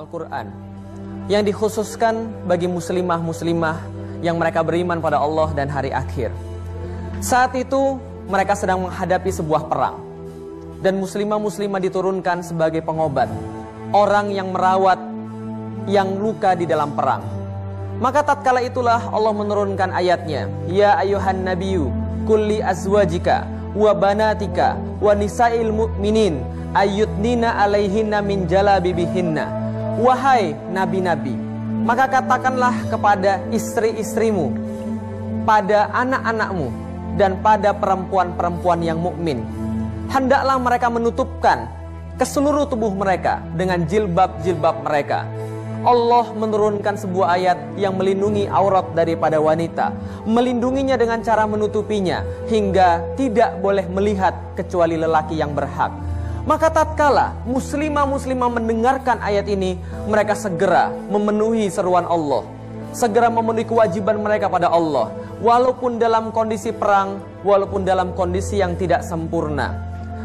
Al-Quran yang dikhususkan bagi muslimah-muslimah yang mereka beriman pada Allah dan hari akhir. Saat itu mereka sedang menghadapi sebuah perang, dan muslimah-muslimah diturunkan sebagai pengobat, orang yang merawat yang luka di dalam perang. Maka tatkala itulah Allah menurunkan ayatnya, Ya ayuhan nabiyyu kulli azwajika wa banatika wa nisa'il mu'minin ayyudnina alaihinna min jalabibihinna. Wahai nabi-nabi, maka katakanlah kepada istri-istrimu, pada anak-anakmu, dan pada perempuan-perempuan yang mukmin, hendaklah mereka menutupkan ke seluruh tubuh mereka dengan jilbab-jilbab mereka. Allah menurunkan sebuah ayat yang melindungi aurat daripada wanita, melindunginya dengan cara menutupinya hingga tidak boleh melihat kecuali lelaki yang berhak. Maka tatkala muslimah-muslimah mendengarkan ayat ini, mereka segera memenuhi seruan Allah, segera memenuhi kewajiban mereka pada Allah, walaupun dalam kondisi perang, walaupun dalam kondisi yang tidak sempurna.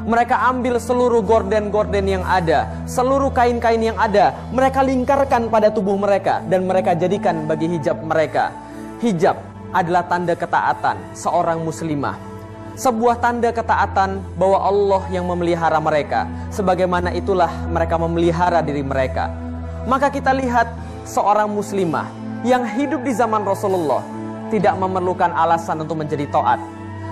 Mereka ambil seluruh gorden-gorden yang ada, seluruh kain-kain yang ada, mereka lingkarkan pada tubuh mereka, dan mereka jadikan bagi hijab mereka. Hijab adalah tanda ketaatan seorang muslimah, sebuah tanda ketaatan bahwa Allah yang memelihara mereka, sebagaimana itulah mereka memelihara diri mereka. Maka kita lihat seorang muslimah yang hidup di zaman Rasulullah tidak memerlukan alasan untuk menjadi taat.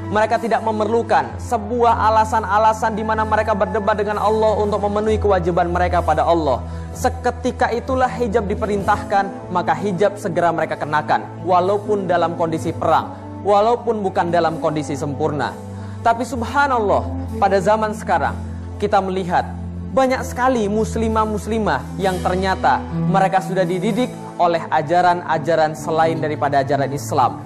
Mereka tidak memerlukan sebuah alasan-alasan di mana mereka berdebat dengan Allah untuk memenuhi kewajiban mereka pada Allah. Seketika itulah hijab diperintahkan, maka hijab segera mereka kenakan, walaupun dalam kondisi perang, walaupun bukan dalam kondisi sempurna. Tapi subhanallah, pada zaman sekarang kita melihat banyak sekali muslimah-muslimah yang ternyata mereka sudah dididik oleh ajaran-ajaran selain daripada ajaran Islam.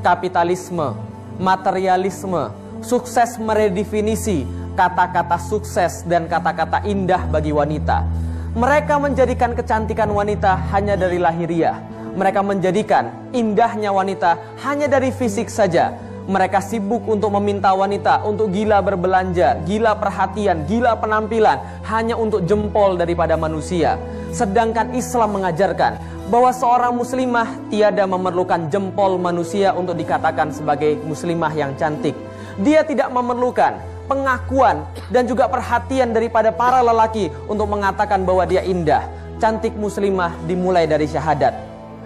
Kapitalisme, materialisme, sukses meredefinisi kata-kata sukses dan kata-kata indah bagi wanita. Mereka menjadikan kecantikan wanita hanya dari lahiriah. Mereka menjadikan indahnya wanita hanya dari fisik saja. Mereka sibuk untuk meminta wanita untuk gila berbelanja, gila perhatian, gila penampilan, hanya untuk jempol daripada manusia. Sedangkan Islam mengajarkan bahwa seorang muslimah tiada memerlukan jempol manusia untuk dikatakan sebagai muslimah yang cantik. Dia tidak memerlukan pengakuan dan juga perhatian daripada para lelaki untuk mengatakan bahwa dia indah. Cantik muslimah dimulai dari syahadat.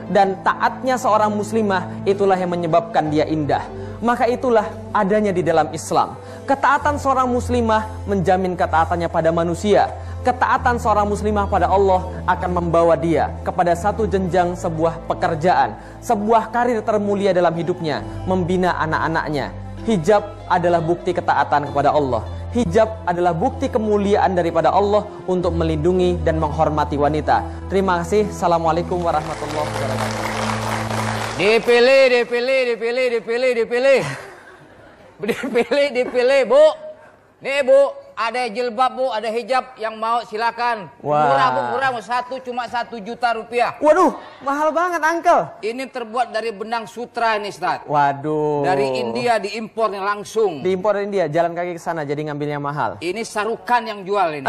Dan taatnya seorang muslimah itulah yang menyebabkan dia indah. Maka itulah adanya di dalam Islam. Ketaatan seorang muslimah menjamin ketaatannya pada manusia. Ketaatan seorang muslimah pada Allah akan membawa dia kepada satu jenjang sebuah pekerjaan, sebuah karir termulia dalam hidupnya, membina anak-anaknya. Hijab adalah bukti ketaatan kepada Allah. Hijab adalah bukti kemuliaan daripada Allah untuk melindungi dan menghormati wanita. Terima kasih. Assalamualaikum warahmatullahi wabarakatuh. Dipilih, Bu. Nih, Bu, ada jilbab, Bu, ada hijab yang mau silakan. Murah, Bu, murah. Satu cuma 1 juta rupiah. Waduh, mahal banget, Uncle. Ini terbuat dari benang sutra ini, Ustaz. Waduh. Dari India diimpornya langsung. Diimpor dari India, jalan kaki ke sana jadi ngambilnya mahal. Ini Sarukan yang jual ini.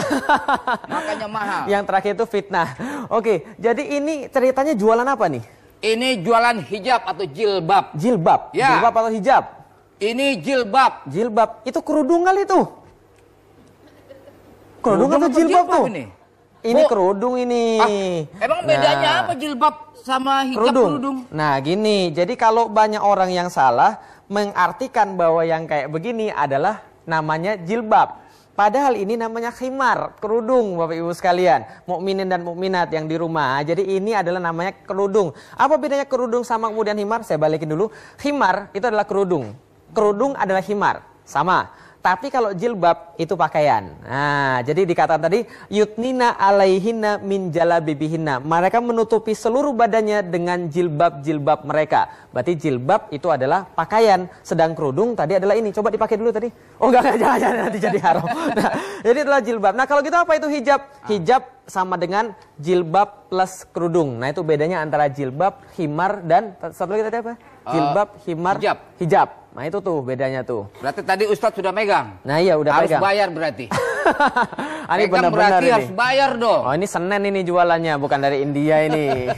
Makanya mahal. Yang terakhir itu fitnah. Oke, jadi ini ceritanya jualan apa nih? Ini jualan hijab atau jilbab. Jilbab? Ya. Jilbab atau hijab? Ini jilbab. Jilbab, itu kerudung kali itu. Kerudung atau jilbab tuh? Ini Bu. kerudung ini. Emang bedanya apa jilbab sama hijab kerudung? Nah gini, jadi kalau banyak orang yang salah mengartikan bahwa yang kayak begini adalah namanya jilbab. Padahal ini namanya khimar, kerudung Bapak Ibu sekalian, mukminin dan mukminat yang di rumah. Jadi ini adalah namanya kerudung. Apa bedanya kerudung sama kemudian himar? Saya balikin dulu. Khimar itu adalah kerudung. Kerudung adalah himar, sama. Tapi kalau jilbab itu pakaian. Nah, jadi dikatakan tadi yutnina alaihinna min jalabibihinna. Mereka menutupi seluruh badannya dengan jilbab-jilbab mereka. Berarti jilbab itu adalah pakaian, sedang kerudung tadi adalah ini. Coba dipakai dulu tadi. Oh enggak jangan nanti jadi haram. Nah, jadi itulah jilbab. Nah, kalau gitu apa itu hijab? Hijab sama dengan jilbab plus kerudung. Nah, itu bedanya antara jilbab, himar dan satu lagi tadi apa? jilbab, himar, hijab. Nah itu tuh bedanya tuh. Berarti tadi Ustadz sudah megang. Nah iya udah harus pegang. Harus bayar berarti. Ini benar-benar ini. Harus bayar dong. Oh ini Senen ini jualannya, bukan dari India ini.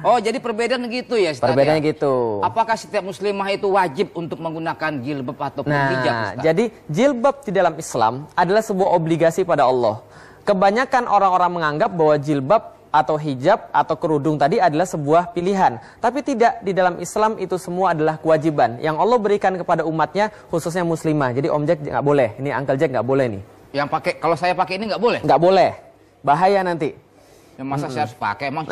Oh jadi perbedaan gitu ya Ustadz? Perbedaannya gitu. Apakah setiap muslimah itu wajib untuk menggunakan jilbab ataupun hijab Ustadz? Jadi jilbab di dalam Islam adalah sebuah obligasi pada Allah. Kebanyakan orang-orang menganggap bahwa jilbab atau hijab atau kerudung tadi adalah sebuah pilihan. Tapi tidak, di dalam Islam itu semua adalah kewajiban yang Allah berikan kepada umatnya, khususnya muslimah. Jadi Om Jack nggak boleh, ini Uncle Jack nggak boleh nih. Yang pakai, kalau saya pakai ini nggak boleh? Nggak boleh, bahaya nanti. Ya masa saya harus pakai, emang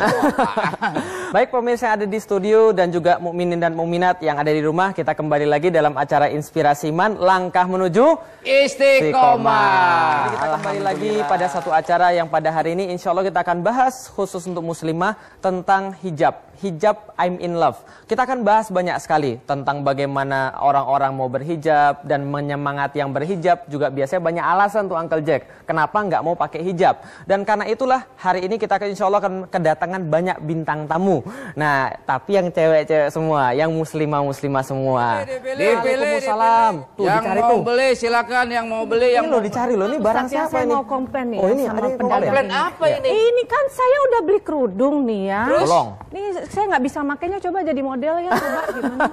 Baik pemirsa yang ada di studio dan juga mukminin dan mukminat yang ada di rumah, kita kembali lagi dalam acara Inspirasi Iman, Langkah Menuju Istiqomah. Jadi kita kembali lagi pada satu acara yang pada hari ini insya Allah kita akan bahas khusus untuk muslimah tentang hijab. Hijab I'm in love. Kita akan bahas banyak sekali tentang bagaimana orang-orang mau berhijab dan menyemangati yang berhijab. Juga biasanya banyak alasan tuh Uncle Jack kenapa nggak mau pakai hijab. Dan karena itulah hari ini kita insya Allah akan kedatangan banyak bintang tamu. Nah tapi yang cewek-cewek semua, yang muslimah-muslimah semua. Waalaikumsalam. Yang mau beli silakan, yang mau beli. Yang mau dicari loh, ini barang siapa ini? Mau komplain nih. Oh ini sama komplain apa ini? Ini kan saya udah beli kerudung nih ya. Tolong. Nih saya nggak bisa makainya, coba jadi model ya, coba gimana?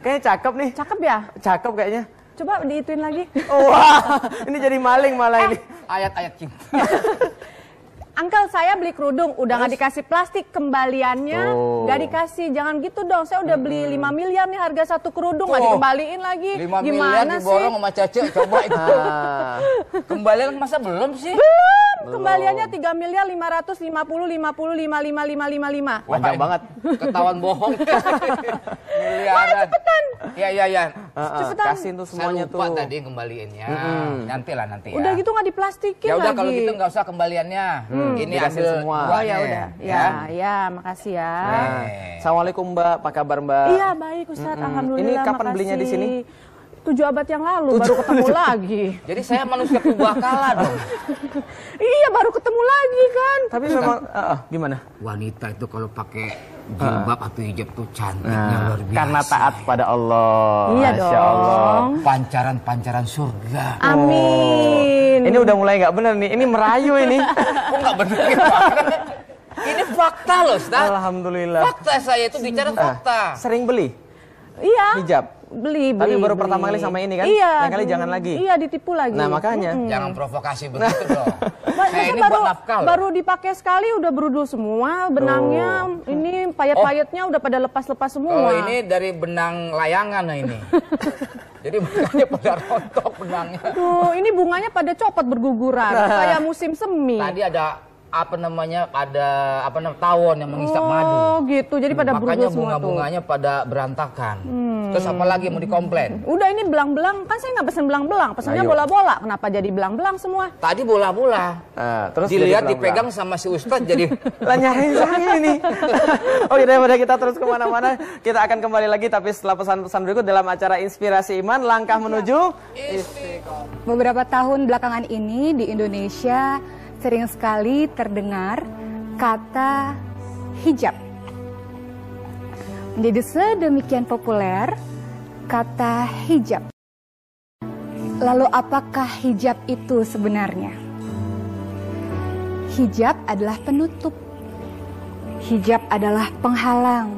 Kayaknya cakep nih. Cakep ya? Cakep kayaknya. Coba diituin lagi. Oh, wah, ini jadi maling malah ini. Ayat-ayat cinta. Uncle saya beli kerudung, udah nggak dikasih plastik kembaliannya, nggak dikasih, jangan gitu dong. Saya udah beli 5 miliar nih harga satu kerudung, nggak dikembaliin lagi. 5 miliar gimana diborong sih? sama Cece, coba itu. Kembalian masa belum sih? Belum, kembaliannya 3 miliar 550 55. Panjang banget. Ketahuan bohong. Miliaran. Cepetan. Iya. Cepetan. Kasih tuh semuanya Saya lupa tuh. tadi kembaliinnya. Nanti ya. Udah gitu nggak diplastikin Ya udah lagi. kalau gitu nggak usah kembaliannya. Ini dikasih ambil semua. Oh ya udah. Ya, makasih ya. Assalamualkum Mbak, apa kabar Mbak? Iya baik Ustadz, alhamdulillah. Ini kapan belinya di sini? 7 abad yang lalu baru ketemu lagi. Jadi saya manusia purbakala dong. Iya baru ketemu lagi kan. Tapi memang gimana? Wanita itu kalau pakai jilbab atau hijab tuh cantiknya luar biasa. Karena taat pada Allah. Iya Masya Allah. dong. Pancaran-pancaran surga. Amin. Ini udah mulai nggak bener nih. Ini merayu ini. Kok nggak bener? Ini fakta loh, Ustaz. Alhamdulillah. Fakta saya itu bicara fakta. Sering beli Iya. hijab. Beli. Tapi baru pertama kali sama ini kan? Iya. Yang kali jangan lagi. Iya ditipu lagi. Nah makanya. Jangan provokasi begitu dong. Masa Saya ini baru, buat nafkah loh. baru dipakai sekali udah berudul semua benangnya. Ini payet-payetnya udah pada lepas-lepas semua. Kalau ini dari benang layangan nah ini. Jadi bunganya pada rontok benangnya. Tuh, ini bunganya pada copot berguguran. Kayak musim semi. Tadi ada tawon yang mengisap madu. Oh gitu, jadi pada Makanya berudul semua tuh. bunga-bunganya pada berantakan. Terus apa lagi mau dikomplain? Udah ini belang-belang, kan saya nggak pesen belang-belang, pesennya Ayo. bola-bola. Kenapa jadi belang-belang semua? Tadi bola-bola. Terus Dilihat jadi dipegang sama si Ustadz jadi lah nyariin saya ini. Oke, daripada kita terus kemana-mana, kita akan kembali lagi tapi setelah pesan-pesan berikut dalam acara Inspirasi Iman, Langkah Menuju Istiqomah. Beberapa tahun belakangan ini di Indonesia sering sekali terdengar kata hijab. Menjadi sedemikian populer kata hijab. Lalu apakah hijab itu sebenarnya? Hijab adalah penutup. Hijab adalah penghalang.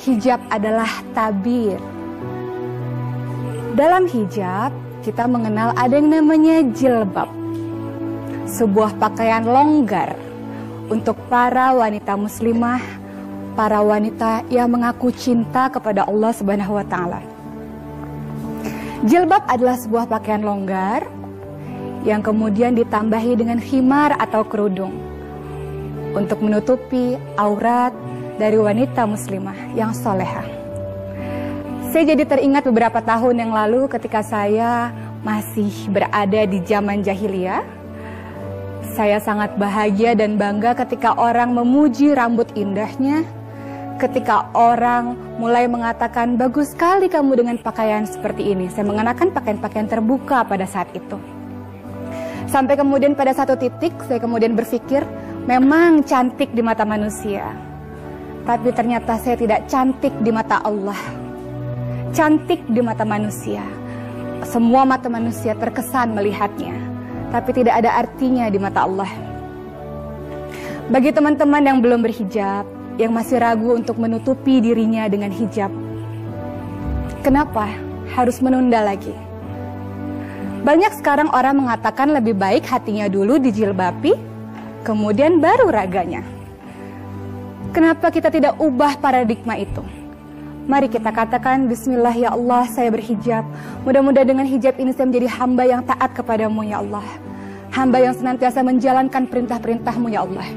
Hijab adalah tabir. Dalam hijab, kita mengenal ada yang namanya jilbab. Sebuah pakaian longgar untuk para wanita muslimah, para wanita yang mengaku cinta kepada Allah Subhanahu wa taala. Jilbab adalah sebuah pakaian longgar yang kemudian ditambahi dengan khimar atau kerudung untuk menutupi aurat dari wanita muslimah yang solehah. Saya jadi teringat beberapa tahun yang lalu ketika saya masih berada di zaman jahiliyah. Saya sangat bahagia dan bangga ketika orang memuji rambut indahnya, ketika orang mulai mengatakan, bagus sekali kamu dengan pakaian seperti ini. Saya mengenakan pakaian-pakaian terbuka pada saat itu. Sampai kemudian pada satu titik, saya kemudian berpikir, memang cantik di mata manusia. Tapi ternyata saya tidak cantik di mata Allah. Cantik di mata manusia. Semua mata manusia terkesan melihatnya, tapi tidak ada artinya di mata Allah. Bagi teman-teman yang belum berhijab, yang masih ragu untuk menutupi dirinya dengan hijab, kenapa harus menunda lagi? Banyak sekarang orang mengatakan lebih baik hatinya dulu dijilbabi, kemudian baru raganya. Kenapa kita tidak ubah paradigma itu? Mari kita katakan, Bismillah ya Allah, saya berhijab. Mudah-mudahan dengan hijab ini saya menjadi hamba yang taat kepadamu ya Allah. Hamba yang senantiasa menjalankan perintah-perintahmu ya Allah.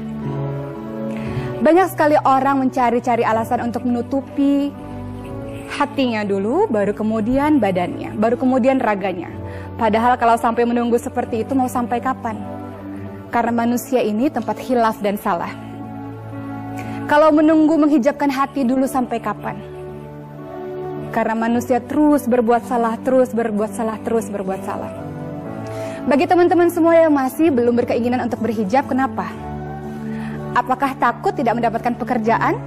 Banyak sekali orang mencari-cari alasan untuk menutupi hatinya dulu, baru kemudian badannya, baru kemudian raganya. Padahal kalau sampai menunggu seperti itu mau sampai kapan? Karena manusia ini tempat khilaf dan salah. Kalau menunggu menghijabkan hati dulu sampai kapan? Karena manusia terus berbuat salah, terus berbuat salah, terus berbuat salah. Bagi teman-teman semua yang masih belum berkeinginan untuk berhijab, kenapa? Apakah takut tidak mendapatkan pekerjaan?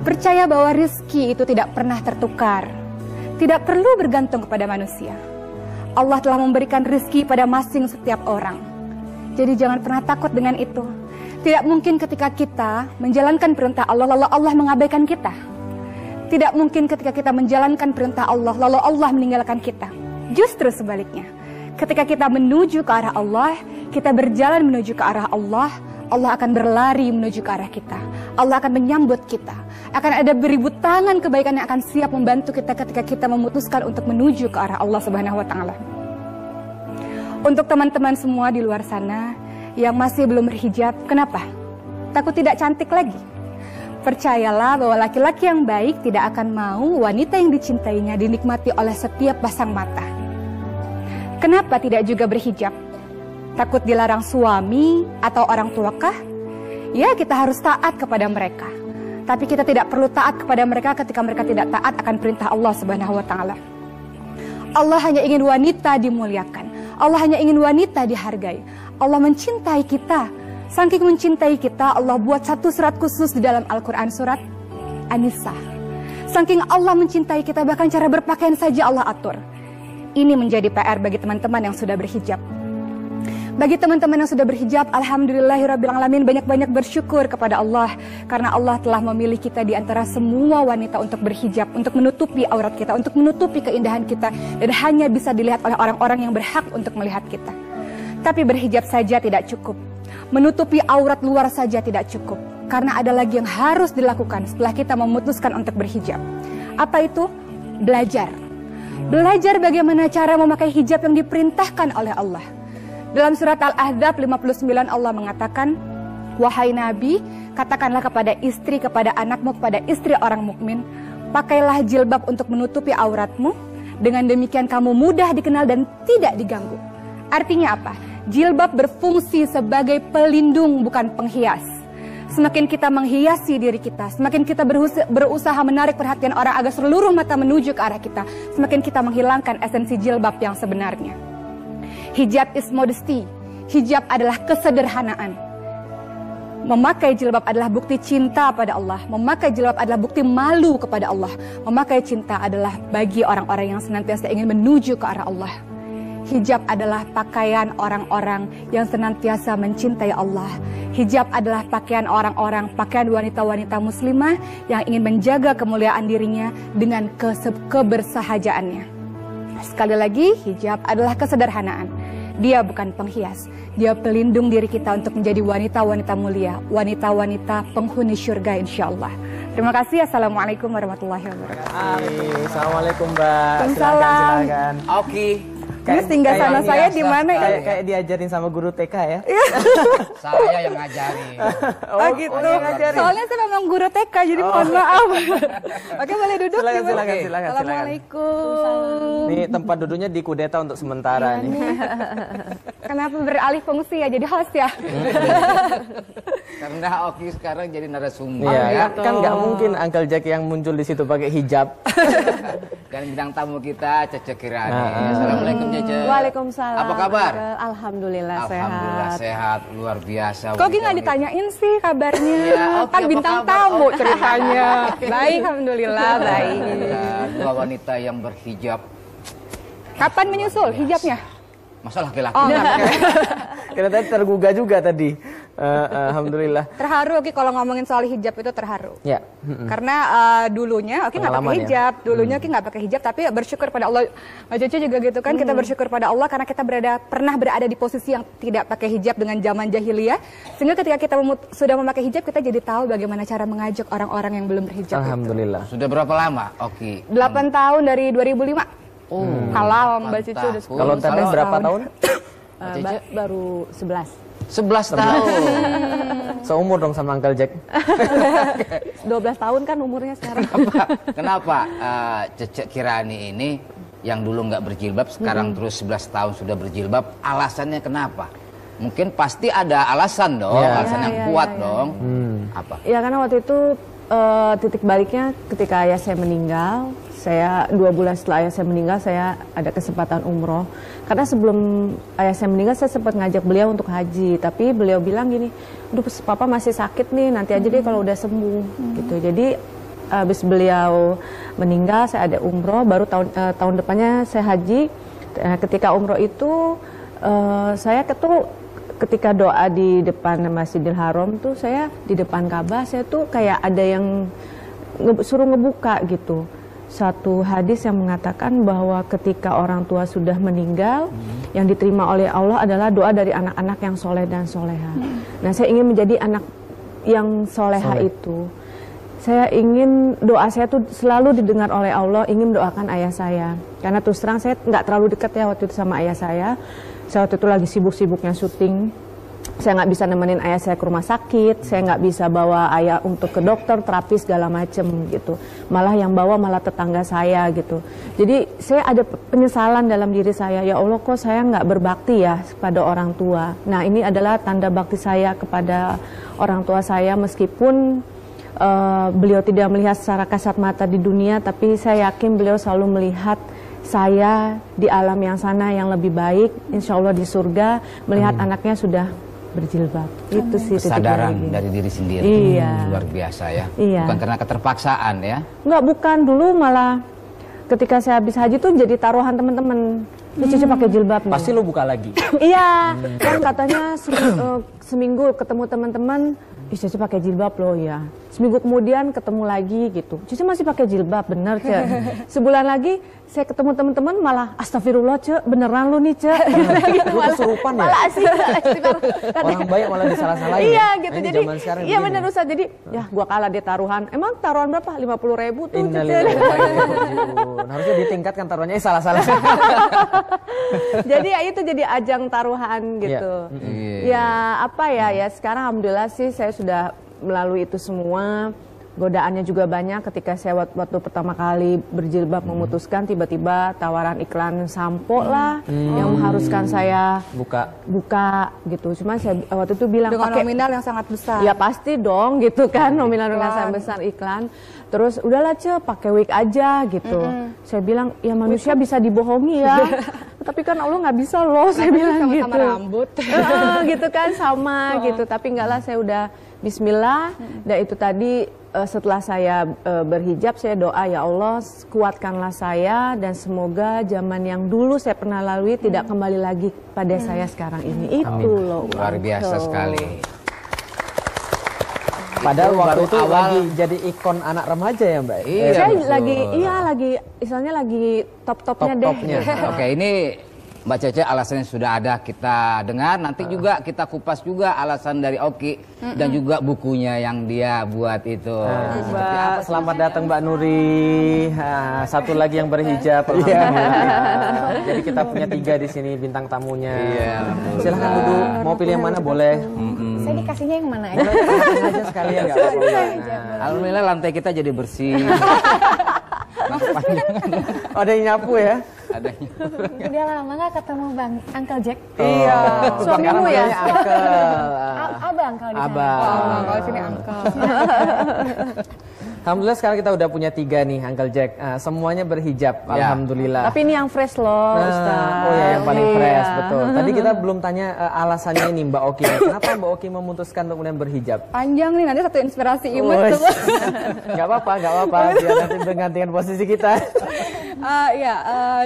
Percaya bahwa rezeki itu tidak pernah tertukar. Tidak perlu bergantung kepada manusia. Allah telah memberikan rezeki pada masing setiap orang. Jadi jangan pernah takut dengan itu. Tidak mungkin ketika kita menjalankan perintah Allah, lalu Allah mengabaikan kita. Tidak mungkin ketika kita menjalankan perintah Allah, lalu Allah meninggalkan kita. Justru sebaliknya. Ketika kita menuju ke arah Allah, kita berjalan menuju ke arah Allah, Allah akan berlari menuju ke arah kita. Allah akan menyambut kita. Akan ada beribu tangan kebaikan yang akan siap membantu kita ketika kita memutuskan untuk menuju ke arah Allah Subhanahu wa Ta'ala. Untuk teman-teman semua di luar sana yang masih belum berhijab, kenapa? Takut tidak cantik lagi? Percayalah bahwa laki-laki yang baik tidak akan mau wanita yang dicintainya dinikmati oleh setiap pasang mata. Kenapa tidak juga berhijab? Takut dilarang suami atau orang tuakah? Ya, kita harus taat kepada mereka. Tapi kita tidak perlu taat kepada mereka ketika mereka tidak taat akan perintah Allah Subhanahu wa Ta'ala. Allah hanya ingin wanita dimuliakan. Allah hanya ingin wanita dihargai. Allah mencintai kita. Saking mencintai kita, Allah buat satu surat khusus di dalam Al-Quran, surat An-Nisa. Saking Allah mencintai kita, bahkan cara berpakaian saja Allah atur. Ini menjadi PR bagi teman-teman yang sudah berhijab. Bagi teman-teman yang sudah berhijab, alhamdulillahirrabbilalamin, banyak-banyak bersyukur kepada Allah. Karena Allah telah memilih kita di antara semua wanita untuk berhijab, untuk menutupi aurat kita, untuk menutupi keindahan kita. Dan hanya bisa dilihat oleh orang-orang yang berhak untuk melihat kita. Tapi berhijab saja tidak cukup. Menutupi aurat luar saja tidak cukup. Karena ada lagi yang harus dilakukan setelah kita memutuskan untuk berhijab. Apa itu? Belajar. Belajar bagaimana cara memakai hijab yang diperintahkan oleh Allah. Dalam surat Al-Ahzab 59 Allah mengatakan, wahai Nabi, katakanlah kepada istri, kepada anakmu, kepada istri orang mukmin, pakailah jilbab untuk menutupi auratmu. Dengan demikian kamu mudah dikenal dan tidak diganggu. Artinya apa? Jilbab berfungsi sebagai pelindung, bukan penghias. Semakin kita menghiasi diri kita, semakin kita berusaha menarik perhatian orang agar seluruh mata menuju ke arah kita, semakin kita menghilangkan esensi jilbab yang sebenarnya. Hijab is modesty. Hijab adalah kesederhanaan. Memakai jilbab adalah bukti cinta pada Allah. Memakai jilbab adalah bukti malu kepada Allah. Memakai cinta adalah bagi orang-orang yang senantiasa ingin menuju ke arah Allah. Hijab adalah pakaian orang-orang yang senantiasa mencintai Allah. Hijab adalah pakaian orang-orang, pakaian wanita-wanita muslimah yang ingin menjaga kemuliaan dirinya dengan kebersahajaannya. Sekali lagi, hijab adalah kesederhanaan. Dia bukan penghias. Dia pelindung diri kita untuk menjadi wanita-wanita mulia, wanita-wanita penghuni surga insyaAllah. Terima kasih. Assalamualaikum warahmatullahi wabarakatuh. Assalamualaikum Mbak. Waalaikumsalam. Silakan. Oke. Ini tinggal sana saya di mana ya? Kayak diajarin sama guru TK ya? Saya yang ngajarin. Oh gitu. Soalnya saya memang guru TK, jadi mohon maaf. Oke, boleh duduk? Silakan. Assalamualaikum. Ini tempat duduknya dikudeta untuk sementara nih. Kenapa beralih fungsi ya, jadi host ya? Karena Oki sekarang jadi narasumber. Iya, kan nggak mungkin Uncle Jack yang muncul di situ pakai hijab. Dan bintang tamu kita Cece Kirani. Assalamualaikum Cece. Waalaikumsalam. Apa kabar? Alhamdulillah Alhamdulillah sehat. sehat, luar biasa. Kok nggak ditanyain sih kabarnya? Iya, Oki, Kan apa bintang kabar? tamu ceritanya. Baik, alhamdulillah baik. Dua wanita yang berhijab. Kapan menyusul hijabnya? Masa laki-laki? Oh, enggak. Karena tadi tergugah juga tadi. Alhamdulillah. Terharu Oki kalau ngomongin soal hijab itu terharu. Ya. Karena dulunya Oki nggak pakai Pengalaman ya? hijab, dulunya Oki nggak pakai hijab, tapi bersyukur pada Allah. Mbak Cece juga gitu kan, kita bersyukur pada Allah karena kita pernah berada di posisi yang tidak pakai hijab dengan zaman jahiliyah, sehingga ketika kita sudah memakai hijab, kita jadi tahu bagaimana cara mengajak orang-orang yang belum berhijab. Alhamdulillah. Sudah berapa lama Oki? 8 tahun dari 2005. Halal Mbak Cece udah 10 Kalau teteh berapa tahun? Baru 11. 11 tahun. Seumur dong sama Uncle Jack. 12 tahun kan umurnya sekarang. Kenapa Cece Kirani ini yang dulu nggak berjilbab sekarang terus 11 tahun sudah berjilbab? Alasannya kenapa? Mungkin pasti ada alasan dong, alasan yang kuat dong. Apa? Ya karena waktu itu titik baliknya ketika ayah saya meninggal. Saya 2 bulan setelah ayah saya meninggal, saya ada kesempatan umroh. Karena sebelum ayah saya meninggal, saya sempat ngajak beliau untuk haji. Tapi beliau bilang gini, aduh papa masih sakit nih, nanti aja deh kalau udah sembuh. Gitu. Jadi habis beliau meninggal, saya ada umroh, baru tahun depannya saya haji. Ketika umroh itu, saya ketika doa di depan Masjidil Haram tuh, saya di depan Ka'bah, saya tuh kayak ada yang suruh ngebuka gitu. Satu hadis yang mengatakan bahwa ketika orang tua sudah meninggal, yang diterima oleh Allah adalah doa dari anak-anak yang soleh dan soleha. Nah, saya ingin menjadi anak yang soleha itu. Saya ingin doa saya tuh selalu didengar oleh Allah, ingin doakan ayah saya. Karena terus terang saya nggak terlalu dekat ya waktu itu sama ayah saya. Saya waktu itu lagi sibuk-sibuknya syuting. Saya nggak bisa nemenin ayah saya ke rumah sakit, saya nggak bisa bawa ayah untuk ke dokter, terapi segala macem gitu. Malah yang bawa malah tetangga saya gitu. Jadi saya ada penyesalan dalam diri saya, ya Allah kok saya nggak berbakti ya pada orang tua. Nah ini adalah tanda bakti saya kepada orang tua saya meskipun beliau tidak melihat secara kasat mata di dunia, tapi saya yakin beliau selalu melihat saya di alam yang sana yang lebih baik, insya Allah di surga, melihat anaknya sudah berjilbab. Itu sih kesadaran dari diri sendiri. Iya. Luar biasa ya. Iya. Bukan karena keterpaksaan ya. Enggak, bukan. Dulu malah ketika saya habis haji tuh jadi taruhan teman-teman. Cici pakai jilbab nih. Pasti lu buka lagi. Iya, kan katanya seminggu ketemu teman-teman, Cici pakai jilbab loh ya. Seminggu kemudian ketemu lagi gitu. Cici masih pakai jilbab, bener Cek. Sebulan lagi saya ketemu teman-teman malah astagfirullah Cek, beneran lu nih Cek. Lu kesurupan ya? Malah asik. Orang baik malah disalah-salahin. Iya ya? gitu. Nah, ini Jadi zaman sekarang iya begini. bener Ustaz. Jadi ya gua kalah di taruhan. Emang taruhan berapa? 50.000 tuh Cici. Innalillahi wa inna ilaihi raji'un. Harusnya ditingkatkan taruhannya. Salah-salah. Jadi ya itu jadi ajang taruhan gitu. Ya apa ya sekarang alhamdulillah sih saya sudah melalui itu semua. Godaannya juga banyak ketika saya waktu pertama kali berjilbab memutuskan tiba-tiba tawaran iklan sampo lah yang mengharuskan saya buka gitu. Cuman saya waktu itu bilang dengan pakai nominal yang sangat besar. ya pasti dong gitu kan, nominal yang sangat besar iklan. Terus udahlah Ce, pakai wig aja gitu. Saya bilang ya manusia bisa dibohongi ya. Tapi kan Allah nggak bisa loh, saya bilang sama-sama gitu. rambut. Gitu kan sama gitu. Tapi enggak lah, saya udah Bismillah. Dan itu tadi setelah saya berhijab, saya doa ya Allah kuatkanlah saya dan semoga zaman yang dulu saya pernah lalui tidak kembali lagi pada saya sekarang ini. Itu loh. Luar biasa sekali. Padahal Itu waktu baru itu awal. lagi jadi ikon anak remaja ya Mbak? Iya, Saya betul. lagi istilahnya lagi top-topnya deh. Top-topnya. Oke, ini Mbak Cece alasannya sudah ada kita dengar. Nanti juga kita kupas juga alasan dari Oki dan juga bukunya yang dia buat itu. Mbak, selamat datang Mbak Nuri. Satu lagi yang berhijab. Alhamdulillah. Jadi kita punya 3 di sini bintang tamunya. Iya. Silahkan duduk. Mau pilih yang mana boleh. Saya dikasihnya yang mana aja? Boleh aja sekalian nggak apa-apa. Alhamdulillah lantai kita jadi bersih. Oh, ada yang nyapu ya? Adanya. Udah lama gak ketemu Bang Uncle Jack? Iya. Suamimu ya? Uncle. abang kalau di sana. Abang. Kalau sini angkel. Alhamdulillah sekarang kita udah punya 3 nih, Uncle Jack. Semuanya berhijab, alhamdulillah. Tapi ini yang fresh loh, Ustaz. Oh ya, yang paling fresh, betul. Tadi kita belum tanya alasannya ini Mbak Oki. Kenapa Mbak Oki memutuskan untuk kemudian berhijab? Panjang nih, nanti satu inspirasi imut tuh. Gak apa-apa, biar nanti bergantian posisi kita.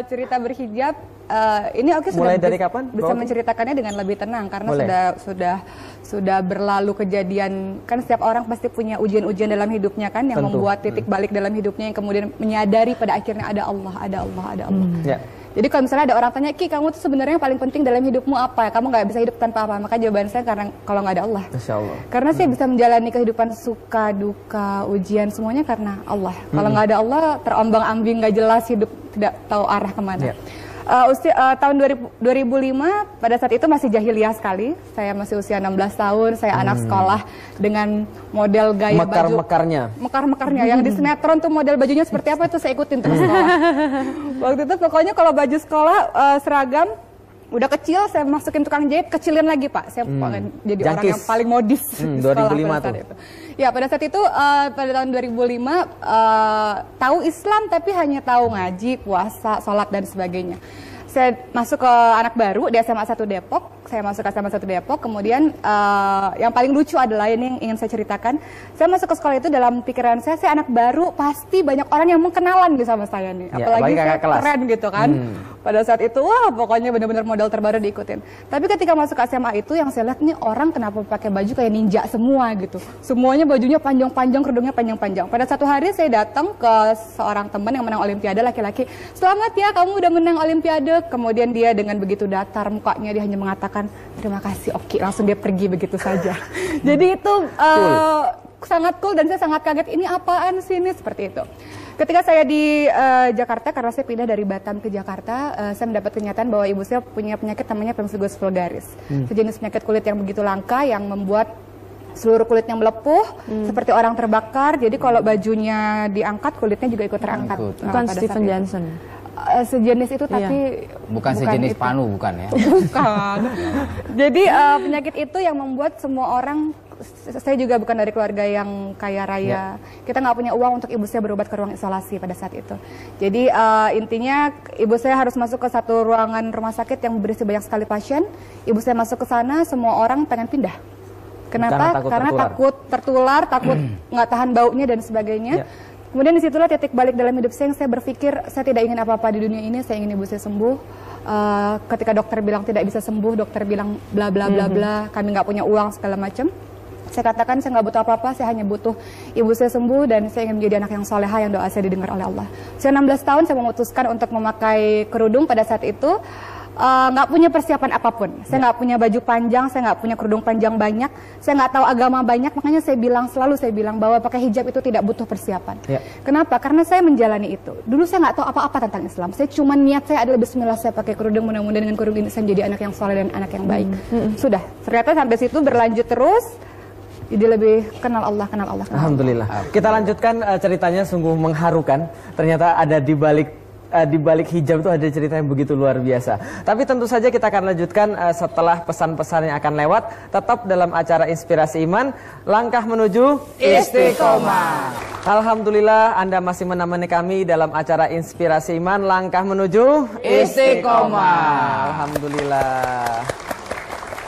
Cerita berhijab. Ini Oki mulai dari kapan? Bisa menceritakannya dengan lebih tenang karena sudah berlalu kejadian. Kan setiap orang pasti punya ujian-ujian dalam hidupnya kan yang membuat titik balik dalam hidupnya yang kemudian menyadari pada akhirnya ada Allah. Ya. Jadi kalau misalnya ada orang tanya, Ki, kamu tuh sebenarnya yang paling penting dalam hidupmu apa? Kamu nggak bisa hidup tanpa apa? Maka jawaban saya karena kalau nggak ada Allah. Masya Allah. Karena saya bisa menjalani kehidupan suka, duka, ujian semuanya karena Allah. Kalau nggak ada Allah, terombang-ambing, nggak jelas hidup, tidak tahu arah kemana. Ya. Tahun 2005 pada saat itu masih jahiliyah sekali. Saya masih usia 16 tahun, saya anak sekolah dengan model gaya mekar-mekarnya yang di sinetron tuh model bajunya seperti apa itu saya ikutin terus sekolah. Waktu itu pokoknya kalau baju sekolah seragam udah kecil saya masukin tukang jahit, kecilin lagi Pak. Saya jadi orang yang paling modis di sekolah 2005 tuh. itu. Ya pada saat itu pada tahun 2005 tahu Islam tapi hanya tahu ngaji, puasa, sholat dan sebagainya. Saya masuk ke anak baru di SMA 1 Depok. Saya masuk ke SMA 1 Depok. Kemudian yang paling lucu adalah ini yang ingin saya ceritakan. Saya masuk ke sekolah itu dalam pikiran saya anak baru pasti banyak orang yang mau kenalan nih sama saya nih. Apalagi saya keren gitu kan. Pada saat itu wah pokoknya benar-benar model terbaru diikutin. Tapi ketika masuk ke SMA itu yang saya lihat nih orang kenapa pakai baju kayak ninja semua gitu. Semuanya bajunya panjang-panjang, kerudungnya panjang-panjang. Pada satu hari saya datang ke seorang teman yang menang olimpiade laki-laki. Selamat ya kamu udah menang olimpiade. Kemudian dia dengan begitu datar mukanya dia hanya mengatakan terima kasih Oki, langsung dia pergi begitu saja. Jadi itu sangat cool dan saya sangat kaget ini apaan sih ini seperti itu. Ketika saya di Jakarta karena saya pindah dari Batam ke Jakarta, saya mendapat kenyataan bahwa ibu saya punya penyakit namanya pemphigus vulgaris, sejenis penyakit kulit yang begitu langka yang membuat seluruh kulitnya melepuh seperti orang terbakar. Jadi kalau bajunya diangkat kulitnya juga ikut terangkat. Bukan Steven Johnson. Sejenis itu tapi bukan sejenis panu bukan ya? Bukan. Jadi penyakit itu yang membuat semua orang, saya juga bukan dari keluarga yang kaya raya. Kita nggak punya uang untuk ibu saya berobat ke ruang isolasi pada saat itu. Jadi intinya ibu saya harus masuk ke satu ruangan rumah sakit yang berisi banyak sekali pasien. Ibu saya masuk ke sana, semua orang pengen pindah. Kenapa? Karena takut tertular, takut nggak tahan baunya dan sebagainya. Kemudian disitulah titik balik dalam hidup saya yang saya berpikir saya tidak ingin apa-apa di dunia ini, saya ingin ibu saya sembuh. Ketika dokter bilang tidak bisa sembuh, dokter bilang bla bla bla bla, kami nggak punya uang segala macam. Saya katakan saya nggak butuh apa-apa, saya hanya butuh ibu saya sembuh dan saya ingin menjadi anak yang soleha yang doa saya didengar oleh Allah. Saya 16 tahun saya memutuskan untuk memakai kerudung pada saat itu. Nggak punya persiapan apapun, saya nggak punya baju panjang, saya nggak punya kerudung panjang banyak, saya nggak tahu agama banyak, makanya selalu saya bilang bahwa pakai hijab itu tidak butuh persiapan. Kenapa? Karena saya menjalani itu. Dulu saya nggak tahu apa-apa tentang Islam, saya cuma niat saya adalah Bismillah saya pakai kerudung, mudah-mudahan dengan kerudung ini saya menjadi anak yang soleh dan anak yang baik. Sudah, ternyata sampai situ berlanjut terus. Jadi lebih kenal Allah. Alhamdulillah. Kita lanjutkan ceritanya sungguh mengharukan. Ternyata ada di balik hijab itu ada cerita yang begitu luar biasa. Tapi tentu saja kita akan lanjutkan setelah pesan-pesan yang akan lewat. Tetap dalam acara Inspirasi Iman, langkah menuju Istiqomah. Alhamdulillah Anda masih menemani kami dalam acara Inspirasi Iman, langkah menuju Istiqomah. Alhamdulillah.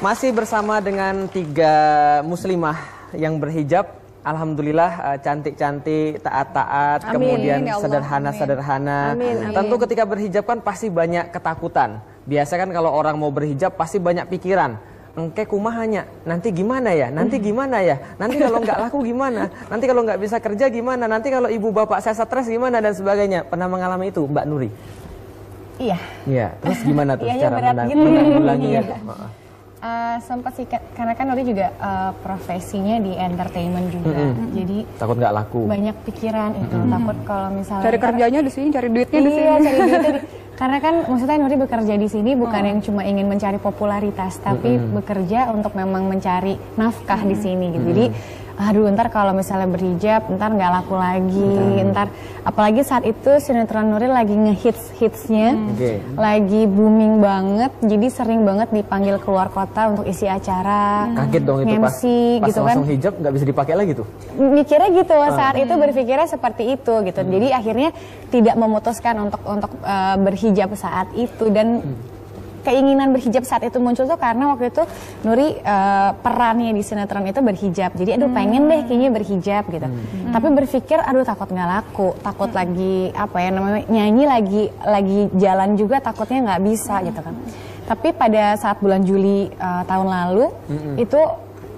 Masih bersama dengan 3 muslimah yang berhijab. Alhamdulillah cantik-cantik, taat-taat, kemudian sederhana-sederhana. Tentu ketika berhijab kan pasti banyak ketakutan. Biasa kan kalau orang mau berhijab pasti banyak pikiran. Engke kumahanya, nanti gimana ya? Nanti gimana ya? Nanti kalau nggak laku gimana? Nanti kalau nggak bisa kerja gimana? Nanti kalau ibu bapak saya stres gimana dan sebagainya. Pernah mengalami itu Mbak Nuri? Iya. Iya, terus gimana tuh cara menanggulanginya? Sempat sih, karena kan Nuri juga profesinya di entertainment juga, jadi takut nggak laku, banyak pikiran itu, takut kalau misalnya cari kerjanya di sini, cari duitnya di sini. Cari duitnya karena kan maksudnya Nuri bekerja di sini bukan yang cuma ingin mencari popularitas, tapi bekerja untuk memang mencari nafkah di sini gitu. Jadi aduh ntar kalau misalnya berhijab ntar nggak laku lagi, ntar apalagi saat itu sinetron Nuril lagi ngehits-hitsnya, lagi booming banget, jadi sering banget dipanggil keluar kota untuk isi acara. Kaget dong itu pas gitu langsung kan. hijab nggak bisa dipakai lagi tuh. Mikirnya gitu saat itu, berpikirnya seperti itu gitu. Jadi akhirnya tidak memutuskan untuk berhijab saat itu, dan keinginan berhijab saat itu muncul tuh karena waktu itu Nuri perannya di sinetron itu berhijab. Jadi aduh pengen deh kayaknya berhijab gitu. Tapi berpikir aduh takut nggak laku, takut lagi apa ya namanya nyanyi lagi jalan juga takutnya nggak bisa gitu kan. Tapi pada saat bulan Juli tahun lalu itu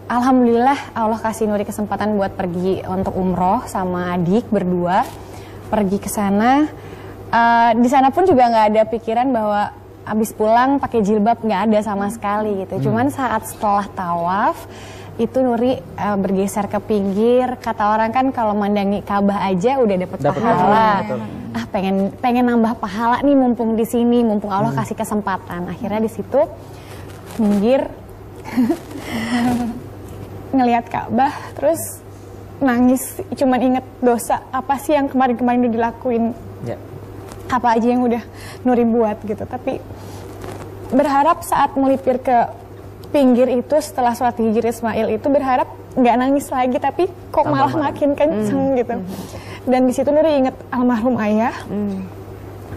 alhamdulillah Allah kasih Nuri kesempatan buat pergi untuk umroh sama adik berdua, pergi ke sana. Di sana pun juga nggak ada pikiran bahwa abis pulang pakai jilbab, nggak ada sama sekali gitu. Cuman saat setelah tawaf itu Nuri bergeser ke pinggir. Kata orang kan kalau mandangi Ka'bah aja udah dapet pahala. Pengen nambah pahala nih mumpung di sini, mumpung Allah kasih kesempatan. Akhirnya di situ minggir ngelihat Ka'bah terus nangis. Cuman inget dosa apa sih yang kemarin-kemarin udah dilakuin. Apa aja yang udah Nuri buat gitu. Tapi berharap saat melipir ke pinggir itu setelah sholat hijri Ismail itu berharap nggak nangis lagi, tapi kok malah makin kenceng gitu. Dan di situ Nuri inget almarhum ayah.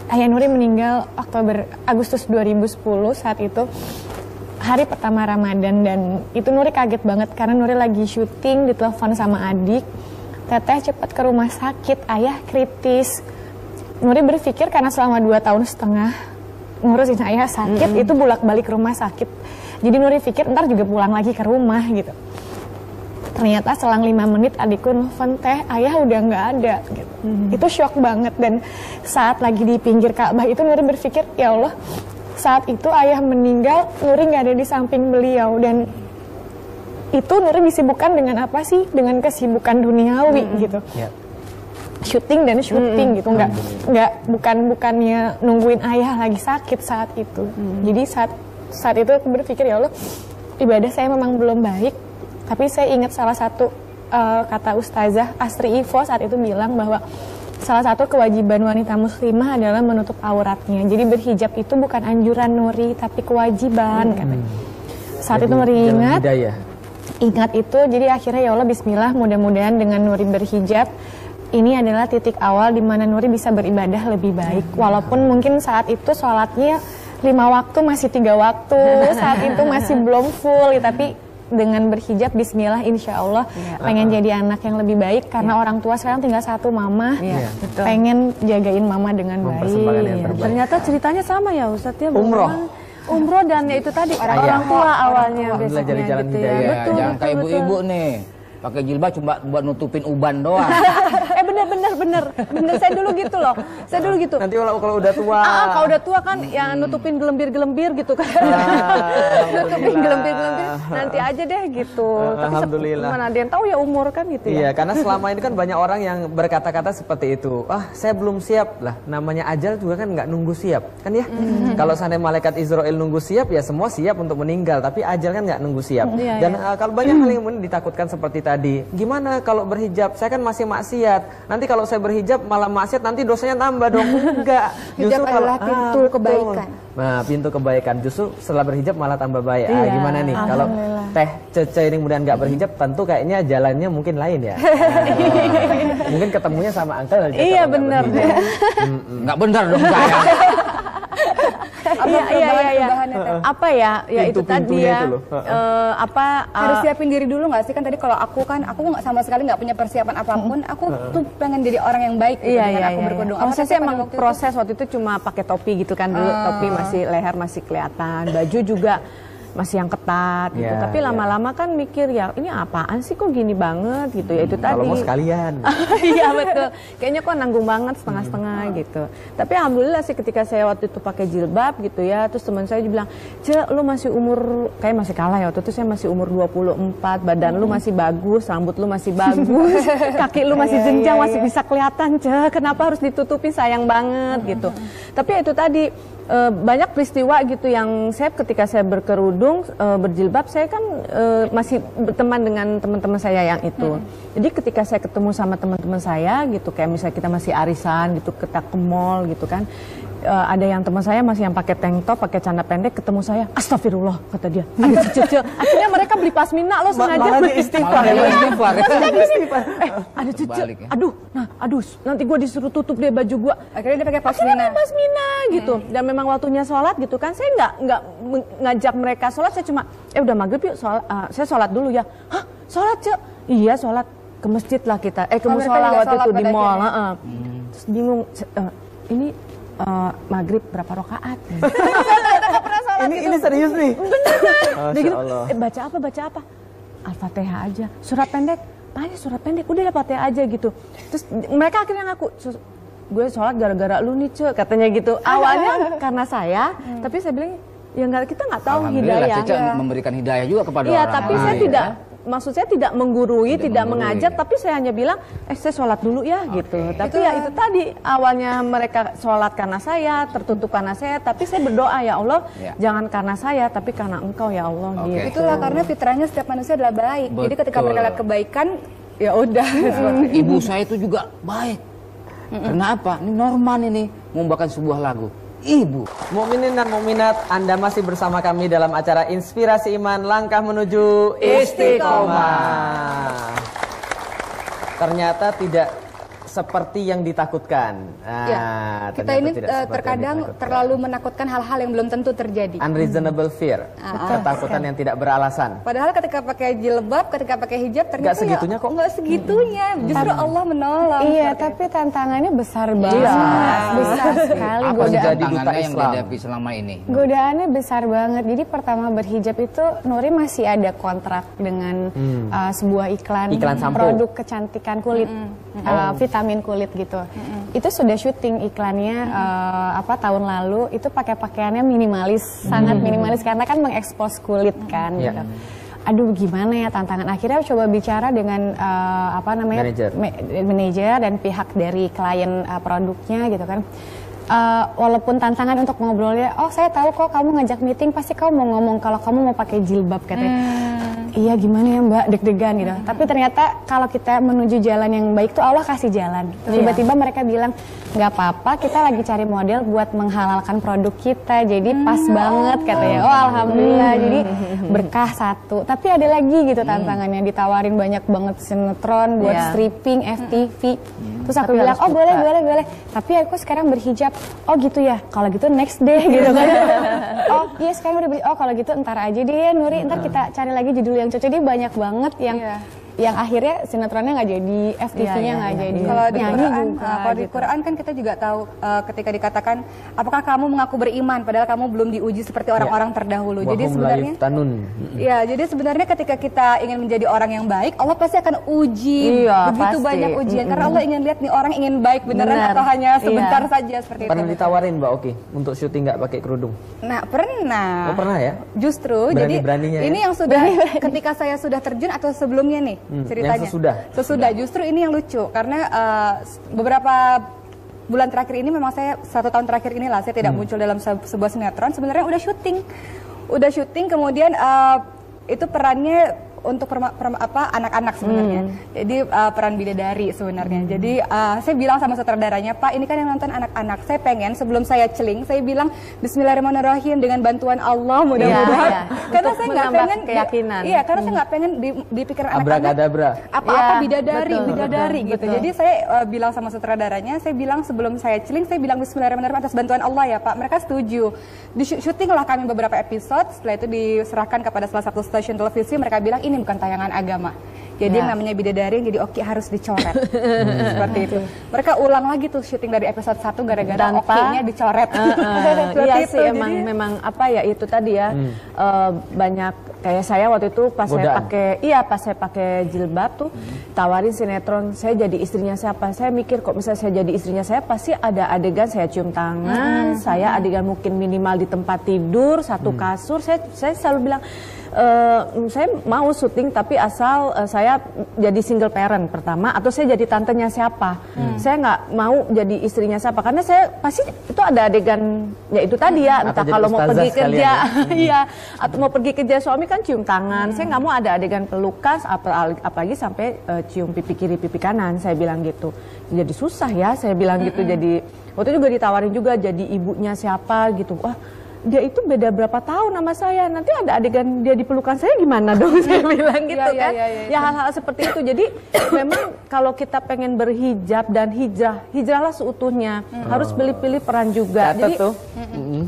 Ayah Nuri meninggal Agustus 2010 saat itu hari pertama Ramadan, dan itu Nuri kaget banget karena Nuri lagi syuting, ditelepon sama adik, teteh cepat ke rumah sakit, ayah kritis. Nuri berpikir karena selama 2,5 tahun ngurusin ayah sakit, itu bolak-balik rumah sakit. Jadi Nuri pikir ntar juga pulang lagi ke rumah gitu. Ternyata selang 5 menit adikku nelfon, teh ayah udah nggak ada gitu. Itu shock banget. Dan saat lagi di pinggir Ka'bah itu Nuri berpikir, ya Allah, saat itu ayah meninggal, Nuri nggak ada di samping beliau. Dan itu Nuri disibukkan dengan apa sih? Dengan kesibukan duniawi gitu. Syuting dan syuting gitu, bukannya nungguin ayah lagi sakit saat itu. Jadi saat itu aku berpikir, ya Allah, ibadah saya memang belum baik, tapi saya ingat salah satu kata Ustazah Asri Ivo saat itu bilang bahwa salah satu kewajiban wanita muslimah adalah menutup auratnya. Jadi berhijab itu bukan anjuran Nuri, tapi kewajiban katanya. Saat itu Nuri ingat itu, jadi akhirnya ya Allah bismillah, mudah-mudahan dengan Nuri berhijab ini adalah titik awal di mana Nuri bisa beribadah lebih baik. Walaupun mungkin saat itu sholatnya 5 waktu masih 3 waktu, saat itu masih belum full, tapi dengan berhijab bismillah insya Allah pengen jadi anak yang lebih baik karena orang tua sekarang tinggal satu, mama, pengen jagain mama dengan baik. Ternyata ceritanya sama ya Ustadz ya, umroh dan ya itu tadi orang tua awalnya biasanya gitu ya. Betul, jangan kayak ibu-ibu nih pakai jilbab cuma buat nutupin uban doang. Bener. Saya dulu gitu loh. Nanti kalau udah tua. Kalau udah tua kan yang nutupin gelembir-gelembir gitu kan. Nutupin gelembir-gelembir nanti aja deh gitu. Alhamdulillah. Tapi mana ada yang tahu ya umur kan gitu ya. Iya, karena selama ini kan banyak orang yang berkata-kata seperti itu. Saya belum siap lah. Namanya ajal juga kan nggak nunggu siap, kan ya? Kalau seandainya malaikat Israel nunggu siap, ya semua siap untuk meninggal. Tapi ajal kan nggak nunggu siap. Dan kalau banyak hal yang ditakutkan seperti tadi, gimana kalau berhijab? Saya kan masih maksiat. Nanti kalau saya berhijab malah maksiat, nanti dosanya nambah dong. Enggak. Hijab adalah pintu kebaikan. Nah, pintu kebaikan. Justru setelah berhijab malah tambah baik. Gimana nih kalau Teh Cece ini kemudian nggak berhijab, tentu kayaknya jalannya mungkin lain ya. Mungkin ketemunya sama Uncle aja. Iya benar. Nggak benar dong saya. Iya. Apa ya? Ya itu tadi ya. Harus siapin diri dulu nggak sih? Kan tadi kalau aku nggak sama sekali nggak punya persiapan apapun. Aku tuh pengen jadi orang yang baik gitu dengan aku berkerudung. Saya sih emang proses waktu itu cuma pakai topi gitu kan dulu. Topi masih leher masih kelihatan. Baju juga masih yang ketat gitu. Tapi lama-lama kan mikir ya ini apaan sih kok gini banget gitu ya itu tadi. Kalau mau sekalian. Iya betul. Kayaknya kok nanggung banget setengah-setengah gitu. Tapi alhamdulillah sih ketika saya waktu itu pakai jilbab gitu ya, terus teman saya bilang, "Cek, lu masih umur kayak masih kalah ya waktu itu saya masih umur 24, badan lu masih bagus, rambut lu masih bagus, kaki lu masih jenjang masih bisa kelihatan, Cek. Kenapa harus ditutupi sayang banget gitu." Tapi itu tadi banyak peristiwa gitu yang saya ketika saya berkerudung, berjilbab, saya kan masih berteman dengan teman-teman saya yang itu. Jadi ketika saya ketemu sama teman-teman saya gitu, kayak misalnya kita masih arisan gitu, kita ke mall gitu kan, ada yang teman saya masih yang pakai tank top, pakai celana pendek, ketemu saya, astagfirullah kata dia, ada cicil. Akhirnya mereka beli pasmina loh sengaja. Malah istighfar. Ada cicil. Aduh, nanti gue disuruh tutup deh baju gue. Akhirnya dia pakai pasmina. Gitu. Dan memang waktunya sholat gitu kan, saya nggak ngajak mereka sholat, saya cuma, udah maghrib yuk, saya sholat dulu ya. Hah, sholat Cek? Iya sholat, ke masjid lah kita, ke musola waktu itu di mall. Terus bingung, ini maghrib berapa rakaat? Ini serius nih. Dia gitu, baca apa? Al-Fatihah aja. Surat pendek, tanya surat pendek. Udah Al-Fatihah aja gitu. Terus mereka akhirnya ngaku, gue sholat gara-gara lu nih Cek, katanya gitu. Awalnya karena saya, tapi saya bilang ya kita nggak tahu hidayah. Cece memberikan hidayah juga kepada orang. Iya, tapi saya tidak. Maksud saya tidak menggurui, tidak mengajak, tapi saya hanya bilang, saya sholat dulu ya gitu. Tapi ya itu tadi, awalnya mereka sholat karena saya, tertutup karena saya, tapi saya berdoa ya Allah, jangan karena saya, tapi karena Engkau ya Allah. Gitu. Itulah karena fitrahnya setiap manusia adalah baik. Jadi ketika mereka lihat kebaikan, ya udah. Ibu saya itu juga baik. Karena apa? Ini Norman ini membawakan sebuah lagu. Ibu. Mukminin dan mukminat, Anda masih bersama kami dalam acara Inspirasi Iman, langkah menuju istiqomah. Ternyata tidak seperti yang ditakutkan. Kita ini terkadang terlalu menakutkan hal-hal yang belum tentu terjadi. Unreasonable fear, ketakutan yang tidak beralasan. Padahal ketika pakai jilbab, ketika pakai hijab, ternyata nggak segitunya kok. Nggak segitunya, justru Allah menolong. Iya, tapi tantangannya besar banget, besar sekali. Apa sih tantangannya yang dihadapi selama ini? Godaannya besar banget. Jadi pertama berhijab itu Nuri masih ada kontrak dengan sebuah iklan produk kecantikan kulit, vitamin kulit gitu. Itu sudah syuting iklannya tahun lalu. Itu pakai pakaiannya minimalis, sangat minimalis karena kan mengekspos kulit kan. Gitu. Aduh gimana ya tantangan. Akhirnya coba bicara dengan manajer dan pihak dari klien produknya gitu kan. Walaupun tantangan untuk ngobrolnya, saya tahu kok kamu ngajak meeting pasti kamu mau ngomong kalau kamu mau pakai jilbab katanya. Iya gimana ya Mbak, deg-degan gitu. Tapi ternyata kalau kita menuju jalan yang baik tuh Allah kasih jalan. Tiba-tiba mereka bilang nggak apa-apa, kita lagi cari model buat menghalalkan produk kita. Jadi pas banget katanya. Alhamdulillah. Jadi berkah satu. Tapi ada lagi gitu tantangannya, ditawarin banyak banget sinetron buat stripping, FTV. Terus aku bilang, boleh. Tapi aku sekarang berhijab. Oh gitu ya, kalau gitu next day gitu kan. Oh iya sekarang udah kalau gitu ntar aja deh ya Nuri, ntar kita cari lagi judul yang cocok. Dia banyak banget yang akhirnya sinetronnya nggak jadi, FTV-nya nggak jadi. Kalau di Quran, di Quran kan kita juga tahu ketika dikatakan, apakah kamu mengaku beriman padahal kamu belum diuji seperti orang-orang terdahulu. Jadi sebenarnya, jadi sebenarnya ketika kita ingin menjadi orang yang baik, Allah pasti akan uji begitu banyak ujian. Karena Allah ingin lihat nih orang ingin baik beneran atau hanya sebentar saja seperti itu. Pernah ditawarin Mbak Oki untuk syuting nggak pakai kerudung? Nah pernah. Oh pernah ya? Justru jadi ini yang sudah ketika saya sudah terjun atau sebelumnya nih. Ceritanya sesudah justru ini yang lucu karena beberapa bulan terakhir ini memang saya 1 tahun terakhir inilah saya tidak muncul dalam sebuah sinetron. Sebenarnya udah syuting kemudian itu perannya untuk anak-anak sebenarnya. Jadi peran bidadari sebenarnya. Jadi saya bilang sama sutradaranya, Pak ini kan yang nonton anak-anak. Saya pengen sebelum saya celing, saya bilang Bismillahirrahmanirrahim dengan bantuan Allah mudah-mudahan. Karena saya nggak pengen keyakinan. Iya, karena saya nggak pengen dipikiran anak-anak apa-apa bidadari gitu. Jadi saya bilang sama sutradaranya, saya bilang sebelum saya celing, saya bilang Bismillahirrahmanirrahim atas bantuan Allah ya Pak. Mereka setuju. Di syuting lah kami beberapa episode. Setelah itu diserahkan kepada salah satu stasiun televisi. Mereka bilang ini bukan tayangan agama. Jadi yang namanya bidadari jadi Oki harus dicoret. Seperti itu. Mereka ulang lagi tuh syuting dari episode 1 gara-gara Oki-nya dicoret. Iya sih memang itu tadi ya. Banyak kayak saya waktu itu pas saya pakai jilbab tuh tawarin sinetron, saya jadi istrinya siapa. Saya mikir kok misalnya saya jadi istrinya saya pasti ada adegan saya cium tangan, saya adegan mungkin minimal di tempat tidur, satu kasur. Saya selalu bilang saya mau syuting tapi asal saya jadi single parent pertama atau saya jadi tantenya siapa. Saya nggak mau jadi istrinya siapa karena saya pasti itu ada adegan ya itu tadi ya, entah kalau mau pergi kerja, iya, atau mau pergi kerja suami kan cium tangan. Saya nggak mau ada adegan pelukan, apalagi sampai cium pipi kiri pipi kanan. Saya bilang gitu. Jadi susah ya, saya bilang gitu. Jadi waktu juga ditawarin juga jadi ibunya siapa gitu. Wah, dia itu beda berapa tahun sama saya. Nanti ada adegan dia dipelukan saya gimana dong? Saya bilang gitu kan. Ya hal-hal seperti itu. Jadi memang kalau kita pengen berhijab dan hijrahlah seutuhnya. Harus pilih-pilih peran juga. Jadi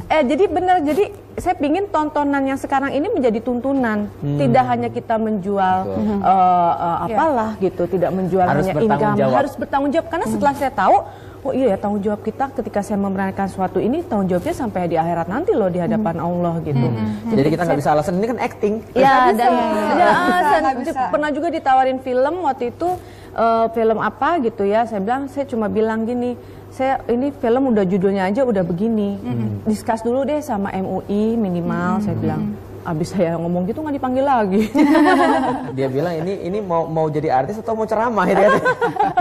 jadi benar. Jadi saya pingin tontonan yang sekarang ini menjadi tuntunan. Tidak hanya kita menjual apalah gitu. Tidak menjual hanya income. Harus bertanggung jawab. Karena setelah saya tahu, oh iya ya, tanggung jawab kita ketika saya memerankan suatu ini, tanggung jawabnya sampai di akhirat nanti loh, di hadapan Allah gitu. Jadi kita nggak bisa alasan ini kan acting. Iya, dan pernah juga ditawarin film waktu itu, film apa gitu ya. Saya cuma bilang gini, ini film udah judulnya aja udah begini. Discuss dulu deh sama MUI minimal, saya bilang. Abis saya ngomong gitu nggak dipanggil lagi. Dia bilang ini mau jadi artis atau mau ceramah ya?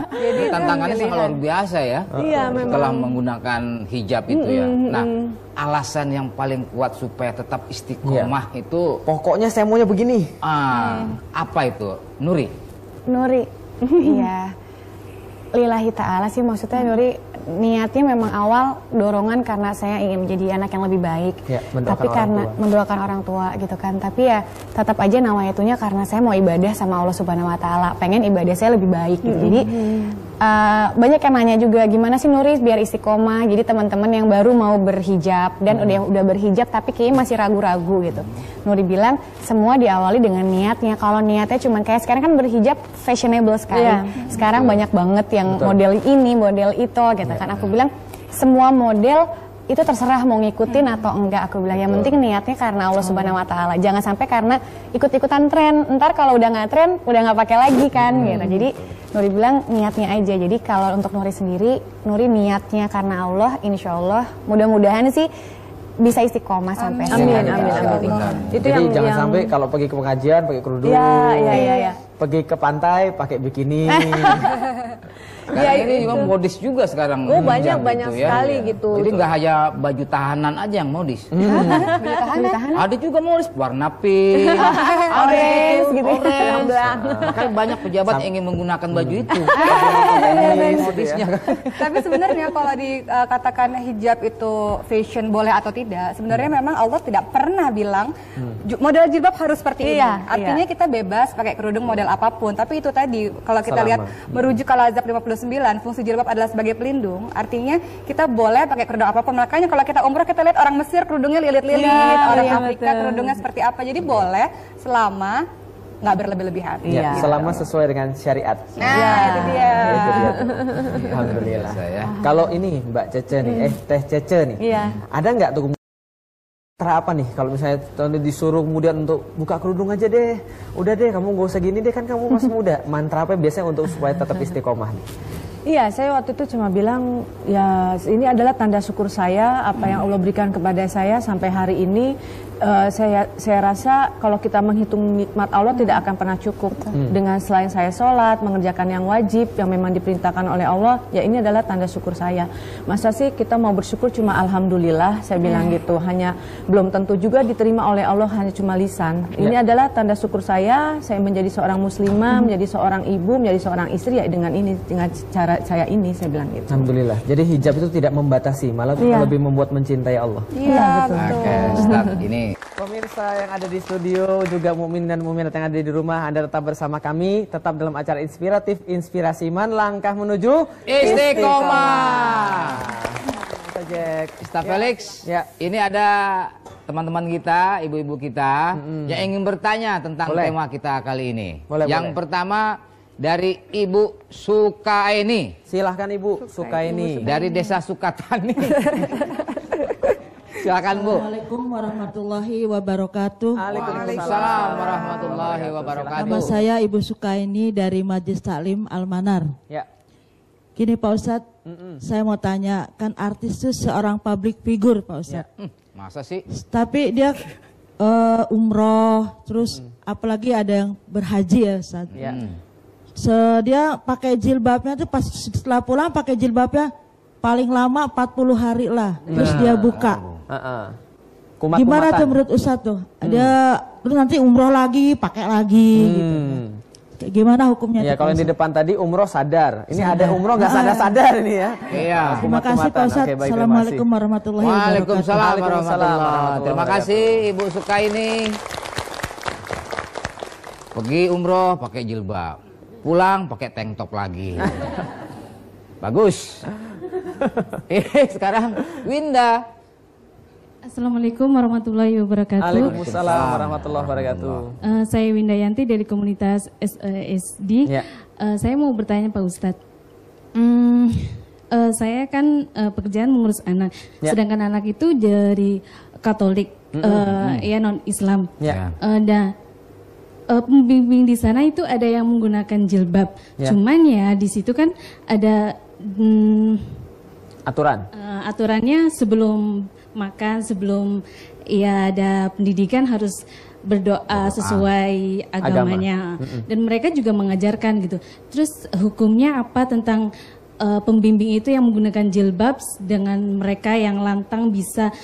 Jadi tantangannya sangat luar biasa ya. Iya, setelah menggunakan hijab itu ya. Nah, alasan yang paling kuat supaya tetap istiqomah itu pokoknya saya maunya begini. Apa itu, Nuri? Iya. Lillahi ta'ala sih, maksudnya Nuri niatnya memang awal dorongan karena saya ingin menjadi anak yang lebih baik, tapi karena mendoakan orang tua gitu kan. Tapi ya tetap aja nawaiatunya karena saya mau ibadah sama Allah Subhanahu Wa Taala, pengen ibadah saya lebih baik gitu. Jadi banyak yang nanya juga gimana sih Nuri biar istiqomah. Jadi teman-teman yang baru mau berhijab dan udah berhijab tapi kayaknya masih ragu-ragu gitu. Nuri bilang semua diawali dengan niatnya. Kalau niatnya cuman kayak sekarang kan berhijab fashionable sekali. Sekarang banyak banget yang model ini, model itu gitu kan. Aku bilang semua model itu terserah mau ngikutin atau enggak. Aku bilang yang penting niatnya karena Allah Subhanahu Wa Taala. Jangan sampai karena ikut-ikutan tren. Ntar kalau udah nggak tren, udah nggak pakai lagi kan gitu. Jadi Nuri bilang niatnya aja. Jadi kalau untuk Nuri sendiri, Nuri niatnya karena Allah, insya Allah mudah-mudahan sih bisa istiqomah sampai amin. Itu jadi jangan sampai kalau pergi ke pengajian pakai kerudung. Iya. Pergi ke pantai pakai bikini. Karena ini juga modis juga sekarang. Banyak gitu, sekali gitu. Jadi nggak hanya baju tahanan aja yang modis. Baju tahanan? Ada juga modis warna pink, orange gitu. Makanya banyak pejabat yang ingin menggunakan baju itu. Modisnya. Tapi sebenarnya kalau dikatakan hijab itu fashion boleh atau tidak, sebenarnya memang Allah tidak pernah bilang model jilbab harus seperti ini. Artinya kita bebas pakai kerudung model apapun. Tapi itu tadi kalau kita lihat merujuk ke Al-Ahzab 59, fungsi jilbab adalah sebagai pelindung. Artinya kita boleh pakai kerudung apapun. Makanya kalau kita umroh kita lihat orang Mesir kerudungnya lilit-lilit, orang Afrika kerudungnya seperti apa. Jadi boleh selama nggak berlebih-lebihan. Selama sesuai dengan syariat. Itu dia. Alhamdulillah. Kalau ini Mbak Cece nih, Teh Cece nih, ada nggak tuh apa nih kalau misalnya disuruh kemudian untuk buka kerudung aja deh, udah deh kamu gak usah gini deh, kan kamu masih muda. Mantra apa biasanya untuk supaya tetap istiqomah nih? Iya, saya waktu itu cuma bilang ya ini adalah tanda syukur saya apa yang Allah berikan kepada saya sampai hari ini. Saya rasa kalau kita menghitung nikmat Allah tidak akan pernah cukup. Dengan selain saya sholat, mengerjakan yang wajib yang memang diperintahkan oleh Allah, ya ini adalah tanda syukur saya. Masa sih kita mau bersyukur cuma alhamdulillah, saya bilang gitu. Hanya belum tentu juga diterima oleh Allah hanya cuma lisan. Ini adalah tanda syukur saya menjadi seorang muslimah, menjadi seorang ibu, menjadi seorang istri ya dengan cara saya ini, saya bilang gitu. Alhamdulillah. Jadi hijab itu tidak membatasi, malah lebih membuat mencintai Allah. Iya, betul. Oke, Ustaz, ini pemirsa yang ada di studio, juga mukmin dan mukminat yang ada di rumah, Anda tetap bersama kami, tetap dalam acara inspiratif, Inspirasi Iman, langkah menuju istiqomah. Ustaz Felix, ini ada teman-teman kita, ibu-ibu kita yang ingin bertanya tentang tema kita kali ini. Yang pertama dari Ibu Sukaini. Silahkan Ibu Sukaini. Dari Desa Sukatani. Silakan Bu. Assalamualaikum warahmatullahi wabarakatuh. Waalaikumsalam warahmatullahi wabarakatuh. Nama saya Ibu Sukaini dari Majelis Taklim Al-Manar. Ya. Gini Pak Ustadz, saya mau tanya, kan artis itu seorang public figure Pak Ustadz. Masa sih? Tapi dia umroh, terus apalagi ada yang berhaji ya Ustaz. Dia pakai jilbabnya tuh pas setelah pulang pakai jilbabnya paling lama 40 hari lah, terus dia buka. Gimana tuh menurut Ustaz tuh? Dia terus nanti umroh lagi, pakai lagi gitu. Kayak gimana hukumnya? Ya kalau yang di depan tadi umroh sadar. Ini ada umroh nggak sadar-sadar ini ya. Iya. Terima kasih Pak Ustaz. Assalamualaikum warahmatullahi wabarakatuh. Waalaikumsalam warahmatullahi wabarakatuh. Terima kasih Ibu Sukaini. Pergi umroh pakai jilbab, pulang pakai tank top lagi. Bagus. Sekarang Winda. Assalamualaikum warahmatullahi wabarakatuh. Waalaikumsalam warahmatullahi wabarakatuh. Saya Winda Yanti dari komunitas SD. Saya mau bertanya Pak Ustadz. Saya kan pekerjaan mengurus anak, sedangkan anak itu dari Katolik, ya non Islam. Dan pembimbing di sana itu ada yang menggunakan jilbab. Cuman ya di situ kan ada aturannya sebelum makan, sebelum ya ada pendidikan harus berdoa sesuai agamanya. Dan mereka juga mengajarkan gitu. Terus hukumnya apa tentang pembimbing itu yang menggunakan jilbab dengan mereka yang lantang bisa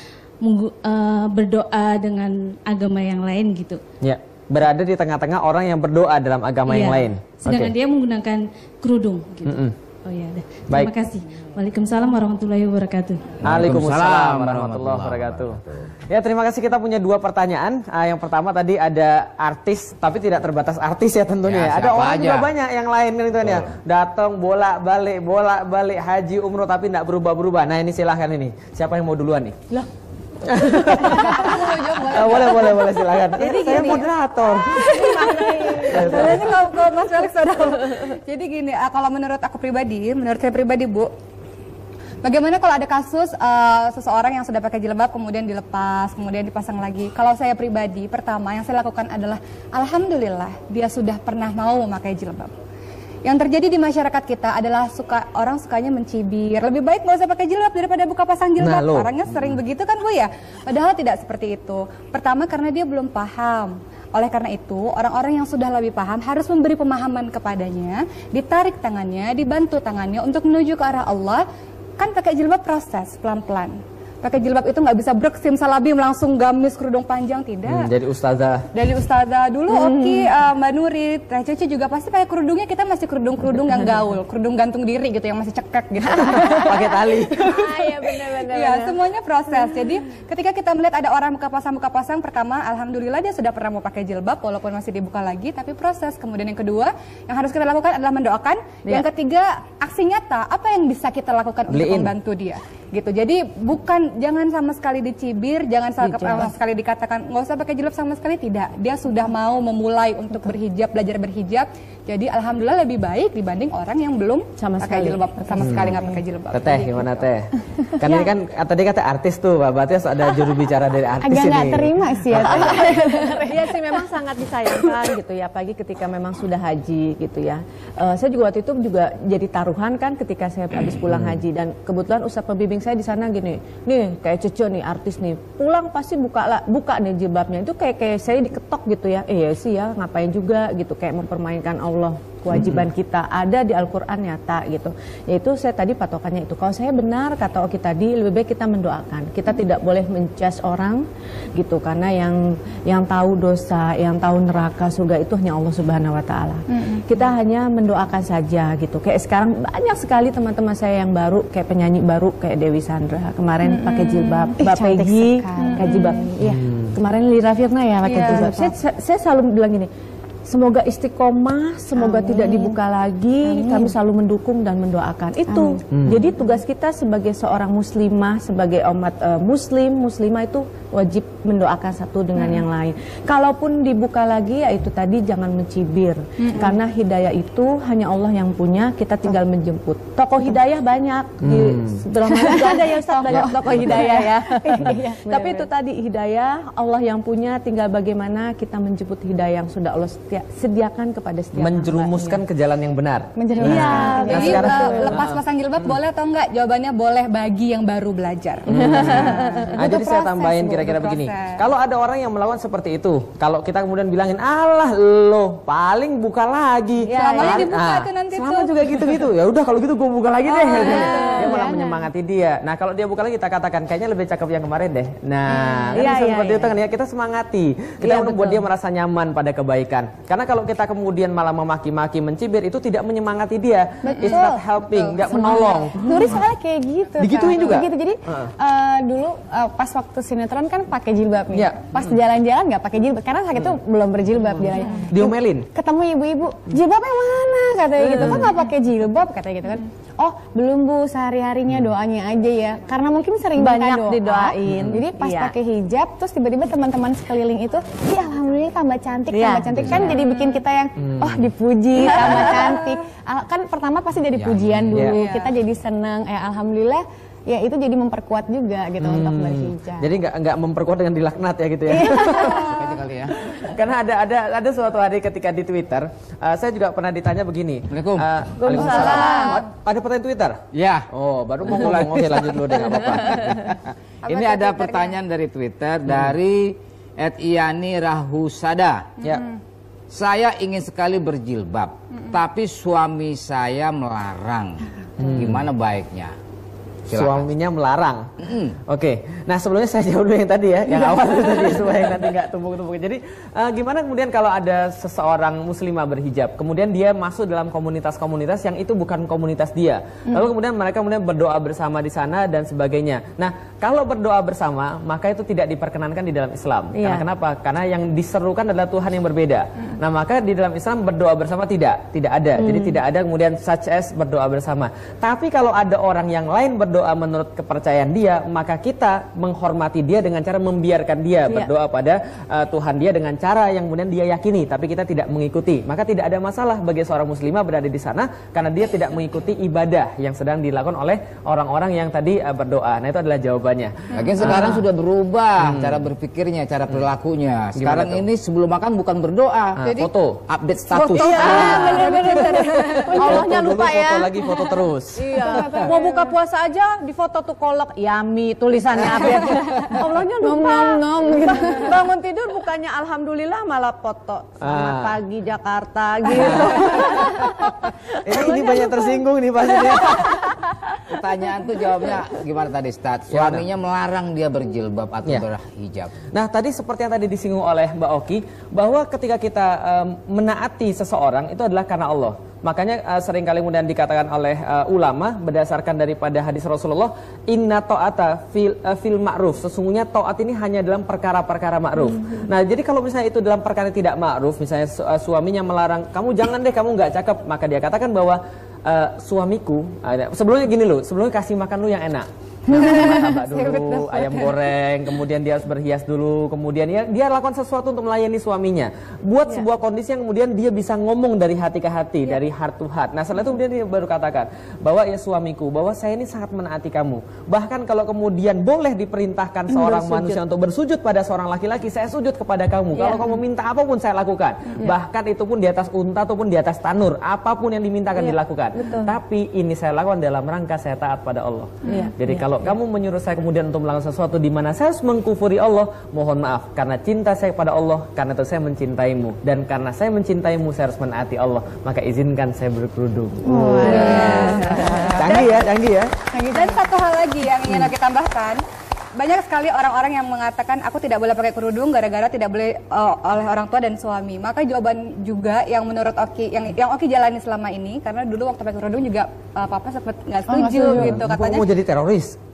berdoa dengan agama yang lain gitu. Ya, berada di tengah-tengah orang yang berdoa dalam agama yang lain. Sedangkan dia menggunakan kerudung gitu. Oh ya, terima kasih. Waalaikumsalam warahmatullahi wabarakatuh. Waalaikumsalam warahmatullahi wabarakatuh. Ya, terima kasih. Kita punya 2 pertanyaan. Yang pertama tadi ada artis, tapi tidak terbatas artis ya tentunya. Ada orang juga banyak yang lain kan itu ya. Datang bolak-balik haji umroh tapi tidak berubah-berubah. Nah ini silahkan ini. Siapa yang mau duluan nih? Lah. boleh silakan. Jadi saya moderator. Jadi kalau Mas Felix jadi gini, kalau menurut saya pribadi Bu, bagaimana kalau ada kasus seseorang yang sudah pakai jilbab kemudian dilepas, kemudian dipasang lagi? Kalau saya pribadi, pertama yang saya lakukan adalah alhamdulillah dia sudah pernah mau memakai jilbab. Yang terjadi di masyarakat kita adalah orang sukanya mencibir. Lebih baik nggak usah pakai jilbab daripada buka pasang jilbab. Orangnya sering begitu kan Bu ya. Padahal tidak seperti itu. Pertama karena dia belum paham. Oleh karena itu orang-orang yang sudah lebih paham harus memberi pemahaman kepadanya, ditarik tangannya, dibantu tangannya untuk menuju ke arah Allah. Kan pakai jilbab proses pelan-pelan. Pakai jilbab itu nggak bisa brek simsalabim langsung gamis kerudung panjang, tidak. Jadi ustazah. Dari ustazah dulu Mbak Nuri, Teh Cici juga pasti pakai kerudungnya, kita masih kerudung yang gaul, kerudung gantung diri gitu yang masih cekek gitu. Pakai tali. Iya benar-benar. Iya, semuanya proses. Jadi ketika kita melihat ada orang buka pasang, pertama alhamdulillah dia sudah pernah mau pakai jilbab walaupun masih dibuka lagi, tapi proses. Kemudian yang kedua yang harus kita lakukan adalah mendoakan. Yang ketiga aksi nyata, apa yang bisa kita lakukan untuk membantu dia. Gitu. Jadi jangan sama sekali dicibir, jangan sama sekali dikatakan nggak usah pakai jilbab sama sekali, tidak. Dia sudah mau memulai untuk berhijab, belajar berhijab. Jadi alhamdulillah lebih baik dibanding orang yang belum pakai jilbab sama sekali nggak pakai jilbab. Teh gimana Teh? Kan ini kan tadi kata artis tuh, berarti ada juru bicara dari artis agak ini. Agak nggak terima sih ya. Iya sih memang sangat disayangkan gitu ya, apalagi ketika memang sudah haji gitu ya. Saya juga waktu itu juga jadi taruhan kan ketika saya habis pulang haji, dan kebetulan ustadz pembimbing saya di sana gini, nih kayak Cece nih artis nih pulang pasti buka nih jilbabnya, itu kayak saya diketok gitu ya. Iya sih ya, ngapain juga gitu, kayak mempermainkan Allah. Kewajiban kita ada di Al-Quran nyata gitu. Yaitu saya tadi patokannya itu. Kalau saya benar kata Oki tadi, lebih baik kita mendoakan. Kita tidak boleh menjudge orang gitu, karena yang tahu dosa, yang tahu neraka, surga itu hanya Allah Subhanahu Wa Taala. Kita hanya mendoakan saja gitu. Kayak sekarang banyak sekali teman-teman saya yang baru, kayak penyanyi baru kayak Dewi Sandra kemarin pakai jilbab, Mbak Peggy pakai jilbab. Iya. Kemarin Lira Firna ya pakai jilbab. Saya selalu bilang gini, semoga istiqomah, semoga tidak dibuka lagi. Kami selalu mendukung dan mendoakan. Itu. Jadi tugas kita sebagai seorang muslimah, sebagai umat muslimah itu wajib mendoakan satu dengan yang lain. Kalaupun dibuka lagi, ya itu tadi jangan mencibir. Karena hidayah itu hanya Allah yang punya, kita tinggal menjemput. Tokoh hidayah banyak. Di sebelah mana juga ada ya Ustaz, banyak tokoh hidayah ya. Tapi itu tadi hidayah Allah yang punya, tinggal bagaimana kita menjemput hidayah yang sudah Allah sediakan kepada setiap menjerumuskan ke jalan yang benar. Iya. Jadi lepas pasang jilbab boleh atau enggak? Jawabannya boleh bagi yang baru belajar. Jadi saya tambahin kira-kira begini. Kalau ada orang yang melakukan seperti itu, kalau kita kemudian bilangin, alah lo paling buka lagi. Selamanya dibuka tuh nanti selama juga gitu-gitu. Ya udah kalau gitu gue buka lagi deh. Dia malah menyemangati dia. Nah kalau dia buka lagi kita katakan kayaknya lebih cakep yang kemarin deh. Nah kan bisa seperti itu kan ya, kita semangati. Kita membuat dia merasa nyaman pada kebaikan. Karena kalau kita kemudian malah memaki-maki, mencibir, itu tidak menyemangati dia. It's not helping, nggak menolong. Nuri soalnya kayak gitu. Digituin juga. Gitu. Jadi dulu pas waktu sinetron kan pakai jilbab nih. Pas jalan-jalan nggak pakai jilbab karena saat itu belum berjilbab jalannya. Diomelin. Ketemu ibu-ibu, jilbabnya mana katanya gitu. Kok nggak pakai jilbab katanya gitu kan. Oh belum Bu, sehari-harinya doanya aja ya. Karena mungkin sering banyak doa, didoain. Jadi pas pakai hijab, terus tiba-tiba teman-teman sekeliling itu, ya alhamdulillah tambah cantik, tambah cantik kan jadi bikin kita yang dipuji, tambah cantik. Kan pertama pasti jadi pujian dulu, kita jadi seneng. Alhamdulillah. Ya itu jadi memperkuat juga gitu untuk berhijab. Jadi nggak memperkuat dengan dilaknat ya gitu ya. Kali ya. Karena ada suatu hari ketika di Twitter, saya juga pernah ditanya begini. Waalaikumsalam. Ada pertanyaan Twitter? Ya. Oh, baru mau mulai. Oke, lanjut dulu deh, nggak apa-apa. Ini ada pertanyaan dari Twitter dari @iyani rahusada. Ya. Saya ingin sekali berjilbab, tapi suami saya melarang. Gimana baiknya? Silakan. Suaminya melarang. Oke. Nah sebelumnya saya jawab dulu yang tadi ya, yang awal tadi supaya nanti nggak tumpuk-tumpuk. Jadi gimana kemudian kalau ada seseorang muslimah berhijab, kemudian dia masuk dalam komunitas-komunitas yang itu bukan komunitas dia, lalu kemudian mereka berdoa bersama di sana dan sebagainya. Nah kalau berdoa bersama maka itu tidak diperkenankan di dalam Islam. Karena kenapa? Karena yang diserukan adalah Tuhan yang berbeda. Nah maka di dalam Islam berdoa bersama tidak ada. Jadi tidak ada kemudian such as berdoa bersama. Tapi kalau ada orang yang lain berdoa menurut kepercayaan dia, maka kita menghormati dia dengan cara membiarkan dia berdoa pada Tuhan dia dengan cara yang kemudian dia yakini, tapi kita tidak mengikuti. Maka tidak ada masalah bagi seorang muslimah berada di sana karena dia tidak mengikuti ibadah yang sedang dilakukan oleh orang-orang yang tadi berdoa. Nah itu adalah jawabannya. Lagian sekarang sudah berubah cara berpikirnya, cara perilakunya. Sekarang ini sebelum makan bukan berdoa, jadi foto, update status. Allahnya lupa ya. Foto lagi, foto terus. Mau buka puasa aja di foto tuh kolak yami tulisannya update. Allahnya lupa. Bangun tidur bukannya alhamdulillah malah foto selamat pagi Jakarta gitu. Ini banyak tersinggung nih pastinya. Pertanyaan tuh jawabnya gimana tadi Ustaz? Suaminya melarang dia berjilbab atau berhijab. Nah tadi seperti yang tadi disinggung oleh Mbak Oki, bahwa ketika kita menaati seseorang itu adalah karena Allah. Makanya seringkali kemudian dikatakan oleh ulama berdasarkan daripada hadis Rasulullah, inna ta'ata fil ma'ruf. Sesungguhnya taat ini hanya dalam perkara-perkara ma'ruf. Nah jadi kalau misalnya itu dalam perkara tidak ma'ruf, misalnya suaminya melarang, kamu jangan deh, kamu nggak cakep, maka dia katakan bahwa suamiku, sebelumnya gini loh, sebelumnya kasih makan lu yang enak. Martabak dulu, ayam goreng, kemudian dia harus berhias dulu, kemudian dia lakukan sesuatu untuk melayani suaminya. Buat sebuah kondisi yang kemudian dia bisa ngomong dari hati ke hati, dari heart to heart. Nah setelah itu kemudian dia baru katakan bahwa ya suamiku, bahwa saya ini sangat menaati kamu. Bahkan kalau kemudian boleh diperintahkan seorang manusia untuk bersujud pada seorang laki-laki, saya sujud kepada kamu. Kalau kamu minta apapun saya lakukan. Bahkan itu pun di atas unta ataupun di atas tanur, apapun yang dimintakan dilakukan. Tapi ini saya lakukan dalam rangka saya taat pada Allah. Jadi kalau kamu menyuruh saya kemudian untuk melakukan sesuatu di mana saya harus mengkufuri Allah, mohon maaf karena cinta saya pada Allah, karena itu saya mencintaimu, dan karena saya mencintaimu saya harus menaati Allah, maka izinkan saya berkerudung. Canggih ya. Dan satu hal lagi yang ingin aku tambahkan, banyak sekali orang-orang yang mengatakan aku tidak boleh pakai kerudung gara-gara tidak boleh oleh orang tua dan suami. Maka jawaban juga yang menurut Oki, yang Oki jalani selama ini, karena dulu waktu pakai kerudung juga papa sempat nggak setuju gitu, katanya. Mau jadi teroris?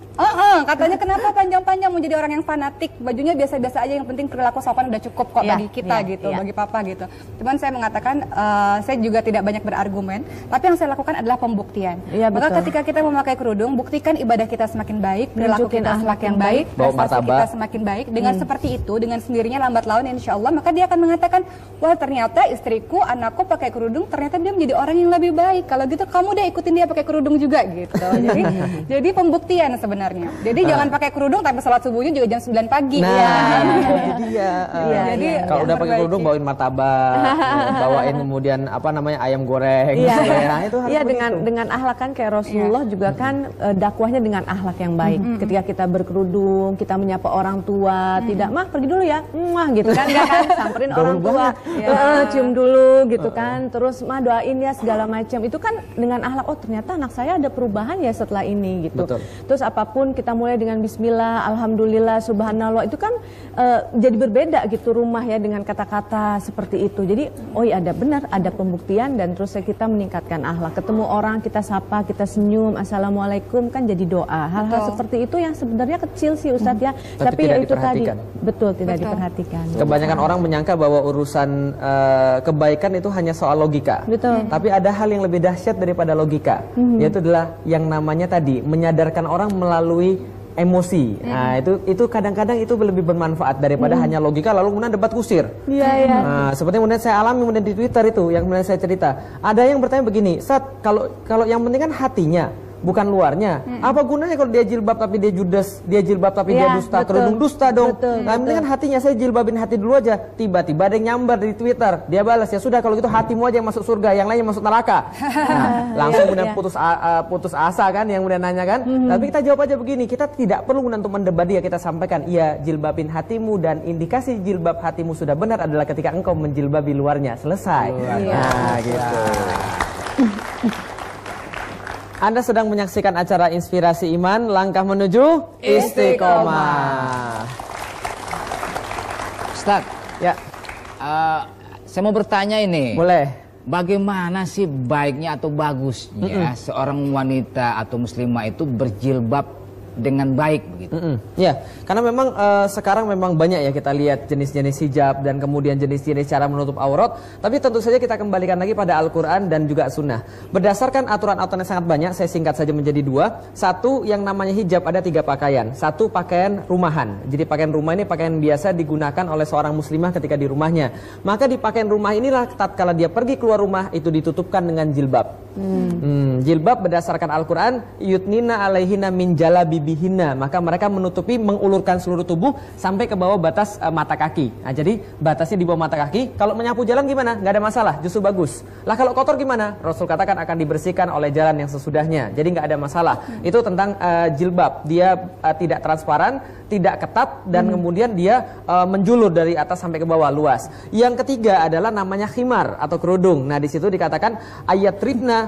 Katanya kenapa panjang-panjang mau jadi orang yang fanatik, bajunya biasa-biasa aja, yang penting perilaku sopan udah cukup kok bagi kita gitu, bagi papa gitu. Cuman saya mengatakan saya juga tidak banyak berargumen, tapi yang saya lakukan adalah pembuktian. Maka ketika kita memakai kerudung, buktikan ibadah kita semakin baik, perilaku kita semakin baik, prestasi kita semakin baik. Dengan seperti itu, dengan sendirinya lambat laun insya Allah, maka dia akan mengatakan, wah ternyata istriku, anakku pakai kerudung, ternyata dia menjadi orang yang lebih baik. Kalau gitu kamu udah ikutin dia pakai kerudung juga gitu. Jadi pembuktian sebenarnya. sebenarnya. Jadi jangan pakai kerudung tapi salat subuhnya juga jam 9 pagi. Nah, ya. itu dia. Jadi Kalau udah pakai kerudung bawain martabak, bawain kemudian apa namanya ayam goreng. Nah, itu harus dengan akhlak kan kayak Rasulullah juga kan dakwahnya dengan akhlak yang baik. Ketika kita berkerudung, kita menyapa orang tua, tidak mah pergi dulu ya, gitu kan, enggak kan, samperin orang tua, cium dulu gitu kan, terus mah doain ya segala macam. Itu kan dengan akhlak, oh ternyata anak saya ada perubahan ya setelah ini gitu. Betul. Terus apapun kita mulai dengan Bismillah, Alhamdulillah, Subhanallah, itu kan jadi berbeda gitu rumah ya dengan kata-kata seperti itu. Jadi oh iya ada benar, ada pembuktian dan terus kita meningkatkan akhlak. Ketemu orang kita sapa, kita senyum, Assalamualaikum kan jadi doa. Hal-hal seperti itu yang sebenarnya kecil sih Ustadz ya, tapi ya itu tadi betul tidak diperhatikan. Kebanyakan orang menyangka bahwa urusan kebaikan itu hanya soal logika. Betul. Tapi ada hal yang lebih dahsyat daripada logika, yaitu adalah yang namanya tadi menyadarkan orang melalui emosi. Nah, itu kadang-kadang itu lebih bermanfaat daripada hanya logika lalu kemudian debat kusir. Nah, seperti kemudian saya alami kemudian di Twitter itu yang kemudian saya cerita. Ada yang bertanya begini, "Sat, kalau yang penting kan hatinya, bukan luarnya. Apa gunanya kalau dia jilbab tapi dia judes, dia jilbab tapi dia dusta, kerudung dusta dong. Nah, penting kan hatinya, saya jilbabin hati dulu aja. Tiba-tiba ada yang nyambar di Twitter, dia balas, ya sudah kalau gitu hatimu aja yang masuk surga, yang lainnya masuk neraka. Nah, langsung kemudian putus asa kan yang kemudian nanya kan. Tapi kita jawab aja begini, kita tidak perlu untuk mendebat dia, kita sampaikan, iya jilbabin hatimu dan indikasi jilbab hatimu sudah benar adalah ketika engkau menjilbabi luarnya. Selesai. Nah, gitu. Anda sedang menyaksikan acara Inspirasi Iman, langkah menuju istiqomah. Ustaz, ya, saya mau bertanya ini. Boleh. Bagaimana sih baiknya atau bagusnya seorang wanita atau muslimah itu berjilbab dengan baik begitu? Ya, karena memang sekarang memang banyak ya kita lihat jenis-jenis hijab dan kemudian jenis-jenis cara menutup aurat. Tapi tentu saja kita kembalikan lagi pada Al-Quran dan juga Sunnah. Berdasarkan aturan-aturan yang sangat banyak, saya singkat saja menjadi dua. Satu, yang namanya hijab ada 3 pakaian. Satu, pakaian rumahan. Jadi pakaian rumah ini pakaian biasa digunakan oleh seorang muslimah ketika di rumahnya. Maka di pakaian rumah inilah tatkala dia pergi keluar rumah itu ditutupkan dengan jilbab. Jilbab berdasarkan Al-Quran, yutnina alaihina min jalabibihina, maka mereka menutupi, mengulurkan seluruh tubuh sampai ke bawah batas mata kaki. Nah, jadi batasnya di bawah mata kaki. Kalau menyapu jalan gimana? Nggak ada masalah, justru bagus. Lah kalau kotor gimana? Rasul katakan akan dibersihkan oleh jalan yang sesudahnya. Jadi nggak ada masalah. Itu tentang jilbab. Dia tidak transparan, tidak ketat, dan kemudian dia menjulur dari atas sampai ke bawah luas. Yang ketiga adalah namanya khimar atau kerudung. Nah, di situ dikatakan ayatribna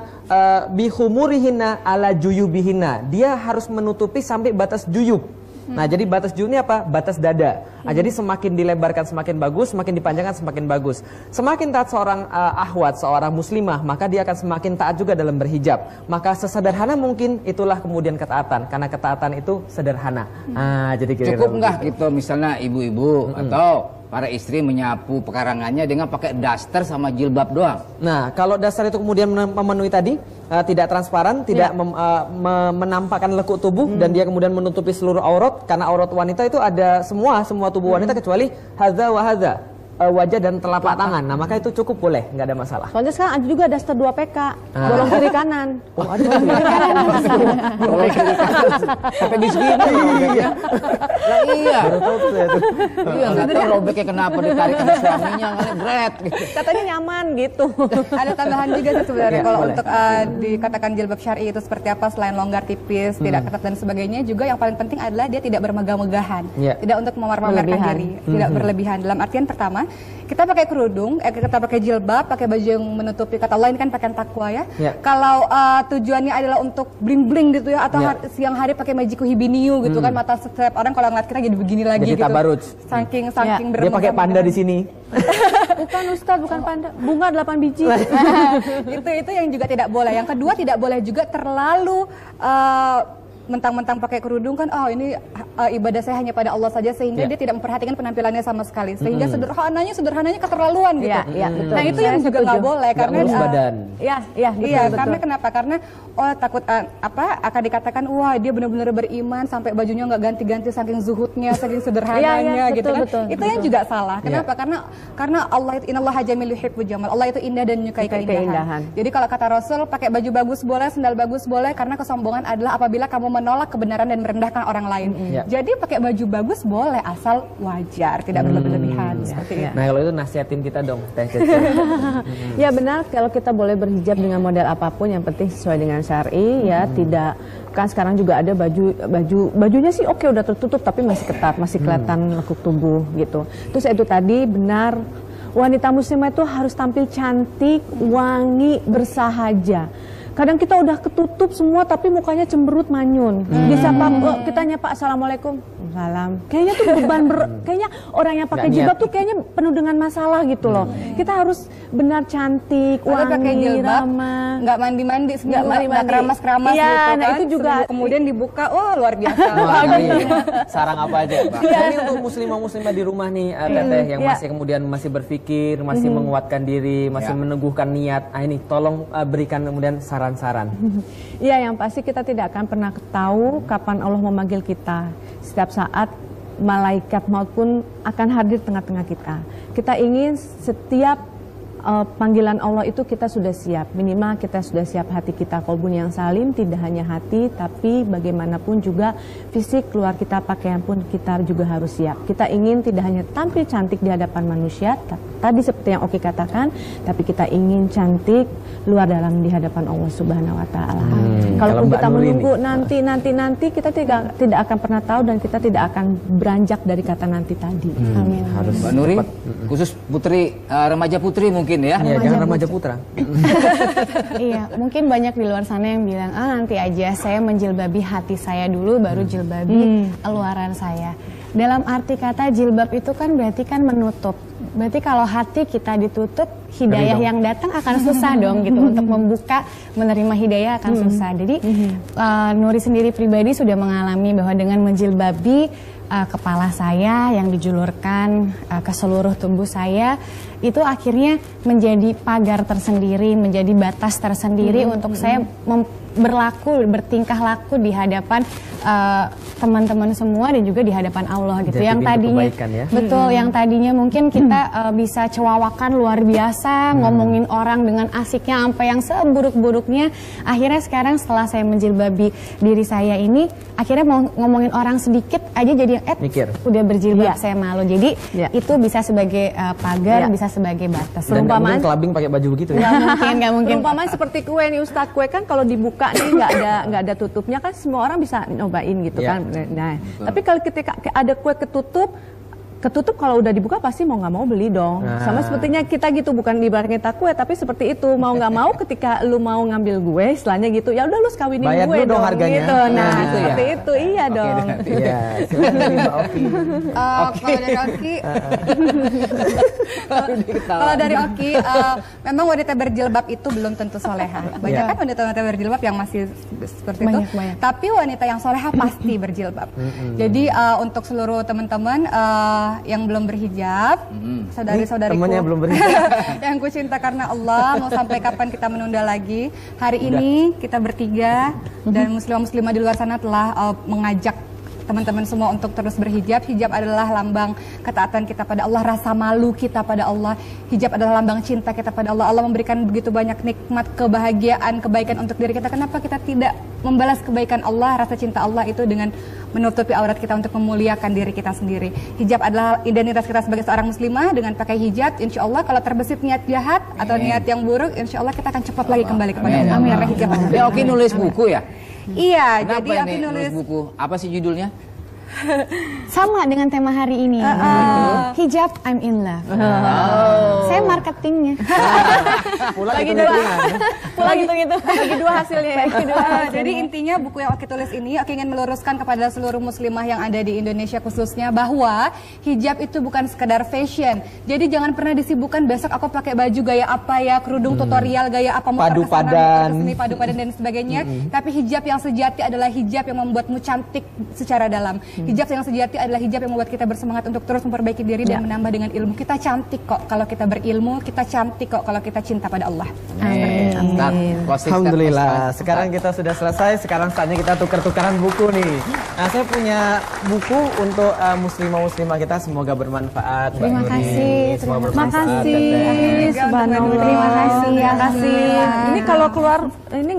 bihumurihina ala juyubihina. Dia harus menutupi sampai batas juyub. Nah, jadi batas juyub ini apa? Batas dada. Nah, jadi semakin dilebarkan semakin bagus, semakin dipanjangkan semakin bagus. Semakin taat seorang ahwat, seorang muslimah, maka dia akan semakin taat juga dalam berhijab. Maka sesederhana mungkin itulah kemudian ketaatan, karena ketaatan itu sederhana. Nah, jadi cukup nggak gitu misalnya ibu-ibu atau para istri menyapu pekarangannya dengan pakai daster sama jilbab doang? Nah, kalau daster itu kemudian memenuhi tadi, tidak transparan, tidak menampakkan lekuk tubuh, dan dia kemudian menutupi seluruh aurat, karena aurat wanita itu ada semua tubuh wanita kecuali hadza wa hadza, wajah dan telapak tangan. Nah, maka itu cukup boleh, nggak ada masalah. Soalnya sekarang ada juga daster 2 PK, bolong kiri kanan. Oh, ada bolong kiri kanan. Bolong kiri kanan. Sampai di sini. Iya. Lah iya. Baru tahu tuh saya tuh. Iya, nggak tahu robeknya kenapa ditarik sama suaminya, kali berat gitu. Katanya nyaman gitu. Ada tambahan juga sih sebenarnya Ya, kalau boleh. untuk dikatakan jilbab syar'i itu seperti apa selain longgar tipis, tidak ketat dan sebagainya, juga yang paling penting adalah dia tidak bermegah-megahan, Ya. tidak untuk memamerkan diri, tidak berlebihan. Dalam artian pertama, kita pakai kerudung, kita pakai jilbab, pakai baju yang menutupi, kata Allah ini kan pakaian takwa ya. Kalau tujuannya adalah untuk bling-bling gitu ya, atau siang hari pakai magiku hibiniu gitu kan, mata setiap orang kalau ngeliat kita jadi begini lagi Jadi gitu. tabaruj. Saking Dia pakai panda di sini. Bukan Ustaz, bukan panda, bunga 8 biji. itu yang juga tidak boleh. Yang kedua, tidak boleh juga terlalu mentang-mentang pakai kerudung kan, oh ini ibadah saya hanya pada Allah saja, sehingga dia tidak memperhatikan penampilannya sama sekali, sehingga sederhananya keterlaluan gitu. Betul. Nah, itu yang juga nggak boleh, karena ngurus badan. Betul. Karena kenapa? Karena takut akan dikatakan wah dia benar-benar beriman sampai bajunya nggak ganti-ganti saking zuhudnya, saking sederhananya gitu kan. Itu yang juga salah. Kenapa? Karena Allah itu innallaha jamilul yuhibbul jamal. Allah itu indah dan menyukai keindahan. Jadi kalau kata Rasul, pakai baju bagus boleh, sendal bagus boleh, karena kesombongan adalah apabila kamu menolak kebenaran dan merendahkan orang lain. Jadi pakai baju bagus boleh asal wajar, tidak berlebihan seperti itu. Nah kalau itu nasihatin kita dong, Teh Cece. Ya benar, kalau kita boleh berhijab dengan model apapun, yang penting sesuai dengan syar'i, ya tidak. Kan sekarang juga ada bajunya sih oke udah tertutup tapi masih ketat, masih kelihatan lekuk tubuh gitu. Terus itu tadi benar, wanita muslimah itu harus tampil cantik, wangi, bersahaja. Kadang kita udah ketutup semua tapi mukanya cemberut, manyun. Disapa kita nyapa assalamualaikum, salam. Kayaknya tuh beban kayaknya orang yang pakai jilbab tuh kayaknya penuh dengan masalah gitu loh. Kita harus benar cantik, wangi, ramah. Nggak mandi-mandi, nggak keramas-keramas iya, gitu kan. Nah itu juga kemudian dibuka, oh luar biasa. Sarang apa aja, Pak? Jadi untuk muslimah-muslimah di rumah nih, Teteh yang masih kemudian masih berpikir, masih menguatkan diri, masih meneguhkan niat. Ini tolong berikan kemudian saran. Iya, yang pasti kita tidak akan pernah tahu kapan Allah memanggil kita. Setiap saat malaikat maut pun akan hadir tengah-tengah kita. Kita ingin setiap panggilan Allah itu kita sudah siap. Minimal kita sudah siap hati kita qalbun yang salim, tidak hanya hati tapi bagaimanapun juga fisik, keluar kita pakaian pun kita juga harus siap. Kita ingin tidak hanya tampil cantik di hadapan manusia, tadi seperti yang Oki katakan, tapi kita ingin cantik luar dalam di hadapan Allah Subhanahu wa taala. Kalaupun kita menunggu nanti kita tidak akan pernah tahu dan kita tidak akan beranjak dari kata nanti tadi. Amin. Harus Mbak Nuri, khusus putri remaja putri mungkin ya. Iya, jangan remaja putra. Iya, mungkin banyak di luar sana yang bilang, nanti aja saya menjilbabi hati saya dulu, baru jilbabi luaran saya. Dalam arti kata jilbab itu kan berarti kan menutup. Berarti kalau hati kita ditutup, hidayah yang datang akan susah dong gitu. Untuk membuka, menerima hidayah akan susah. Jadi Nuri sendiri pribadi sudah mengalami bahwa dengan menjilbabi kepala saya yang dijulurkan ke seluruh tubuh saya, itu akhirnya menjadi pagar tersendiri, menjadi batas tersendiri untuk saya bertingkah laku di hadapan teman-teman semua dan juga di hadapan Allah gitu. Yang tadinya betul, yang tadinya mungkin kita bisa cewawakan luar biasa, ngomongin orang dengan asiknya sampai yang seburuk-buruknya, akhirnya sekarang setelah saya menjilbabi diri saya ini, akhirnya mau ngomongin orang sedikit aja jadi mikir. Udah berjilbab saya malu. Jadi itu bisa sebagai pagar, bisa sebagai batas. Dan mungkin kelabing pakai baju begitu ya? Nggak mungkin. Perumpamaan seperti kue nih Ustadz, kue kan kalau dibuka nih nggak ada tutupnya kan semua orang bisa nyobain gitu kan. Nah, tapi kalau ketika ada kue ketutup kalau udah dibuka pasti mau nggak mau beli dong. Sama sepertinya kita gitu, bukan ibarat kita kue tapi seperti itu, mau nggak mau ketika lu mau ngambil gue istilahnya gitu, ya udah lu kawinin bayar gue dong harganya. Gitu. Nah seperti itu iya dong. Iya, silakan dari Mbak Oki. Kalau dari Oki, kalau dari Oki, memang wanita berjilbab itu belum tentu soleha. Banyak kan wanita-wanita berjilbab yang masih seperti itu. Tapi wanita yang soleha pasti berjilbab. Jadi untuk seluruh teman-teman yang belum berhijab, saudari-saudariku temennya belum berhijab yang ku cinta karena Allah, mau sampai kapan kita menunda lagi? Hari ini kita bertiga dan muslimah-muslimah di luar sana telah mengajak teman-teman semua untuk terus berhijab. Hijab adalah lambang ketaatan kita pada Allah, rasa malu kita pada Allah. Hijab adalah lambang cinta kita pada Allah. Allah memberikan begitu banyak nikmat, kebahagiaan, kebaikan untuk diri kita. Kenapa kita tidak membalas kebaikan Allah, rasa cinta Allah itu dengan menutupi aurat kita untuk memuliakan diri kita sendiri. Hijab adalah identitas kita sebagai seorang muslimah. Dengan pakai hijab, insya Allah kalau terbesit niat jahat atau niat yang buruk, insya Allah kita akan cepat lagi kembali kepada Allah. Karena hijab adalah. Oki nulis buku ya? Iya, kenapa jadi Oki nulis buku. Apa sih judulnya? Sama dengan tema hari ini. Hijab, I'm in love. Saya marketingnya. Lagi dua hasilnya. Jadi intinya buku yang Oki tulis ini, Oki ingin meluruskan kepada seluruh muslimah yang ada di Indonesia khususnya bahwa hijab itu bukan sekedar fashion. Jadi jangan pernah disibukkan besok aku pakai baju gaya apa ya, kerudung tutorial gaya apa, padu padan dan sebagainya. Tapi hijab yang sejati adalah hijab yang membuatmu cantik secara dalam. Hijab yang sejati adalah hijab yang membuat kita bersemangat untuk terus memperbaiki diri dan menambah dengan ilmu. Kita cantik kok kalau kita berilmu, kita cantik kok kalau kita cinta pada Allah. Alhamdulillah. Sekarang kita sudah selesai. Sekarang saatnya kita tukar-tukaran buku nih. Nah, saya punya buku untuk muslimah-muslimah kita. Semoga bermanfaat. Terima kasih. Semoga Terima bermanfaat. kasih. Subhanallah. Terima kasih. Terima kasih. Ini kalau keluar ini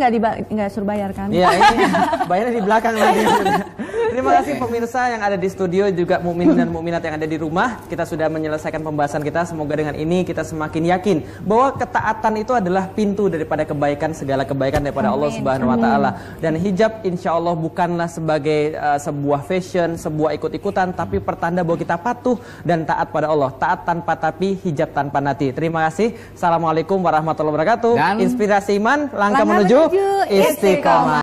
nggak suruh bayar kan? Iya, ini bayarnya di belakang lagi. Terima kasih pemirsa yang ada di studio, juga mukmin dan mukminat yang ada di rumah. Kita sudah menyelesaikan pembahasan kita. Semoga dengan ini kita semakin yakin bahwa ketaatan itu adalah pintu daripada kebaikan, segala kebaikan daripada Allah Subhanahu wa taala. Dan hijab insya Allah bukanlah sebagai sebuah fashion, sebuah ikut-ikutan, tapi pertanda bahwa kita patuh dan taat pada Allah. Taat tanpa tapi, hijab tanpa nati. Terima kasih. Assalamualaikum warahmatullahi wabarakatuh. Dan inspirasi iman, langkah menuju istiqomah.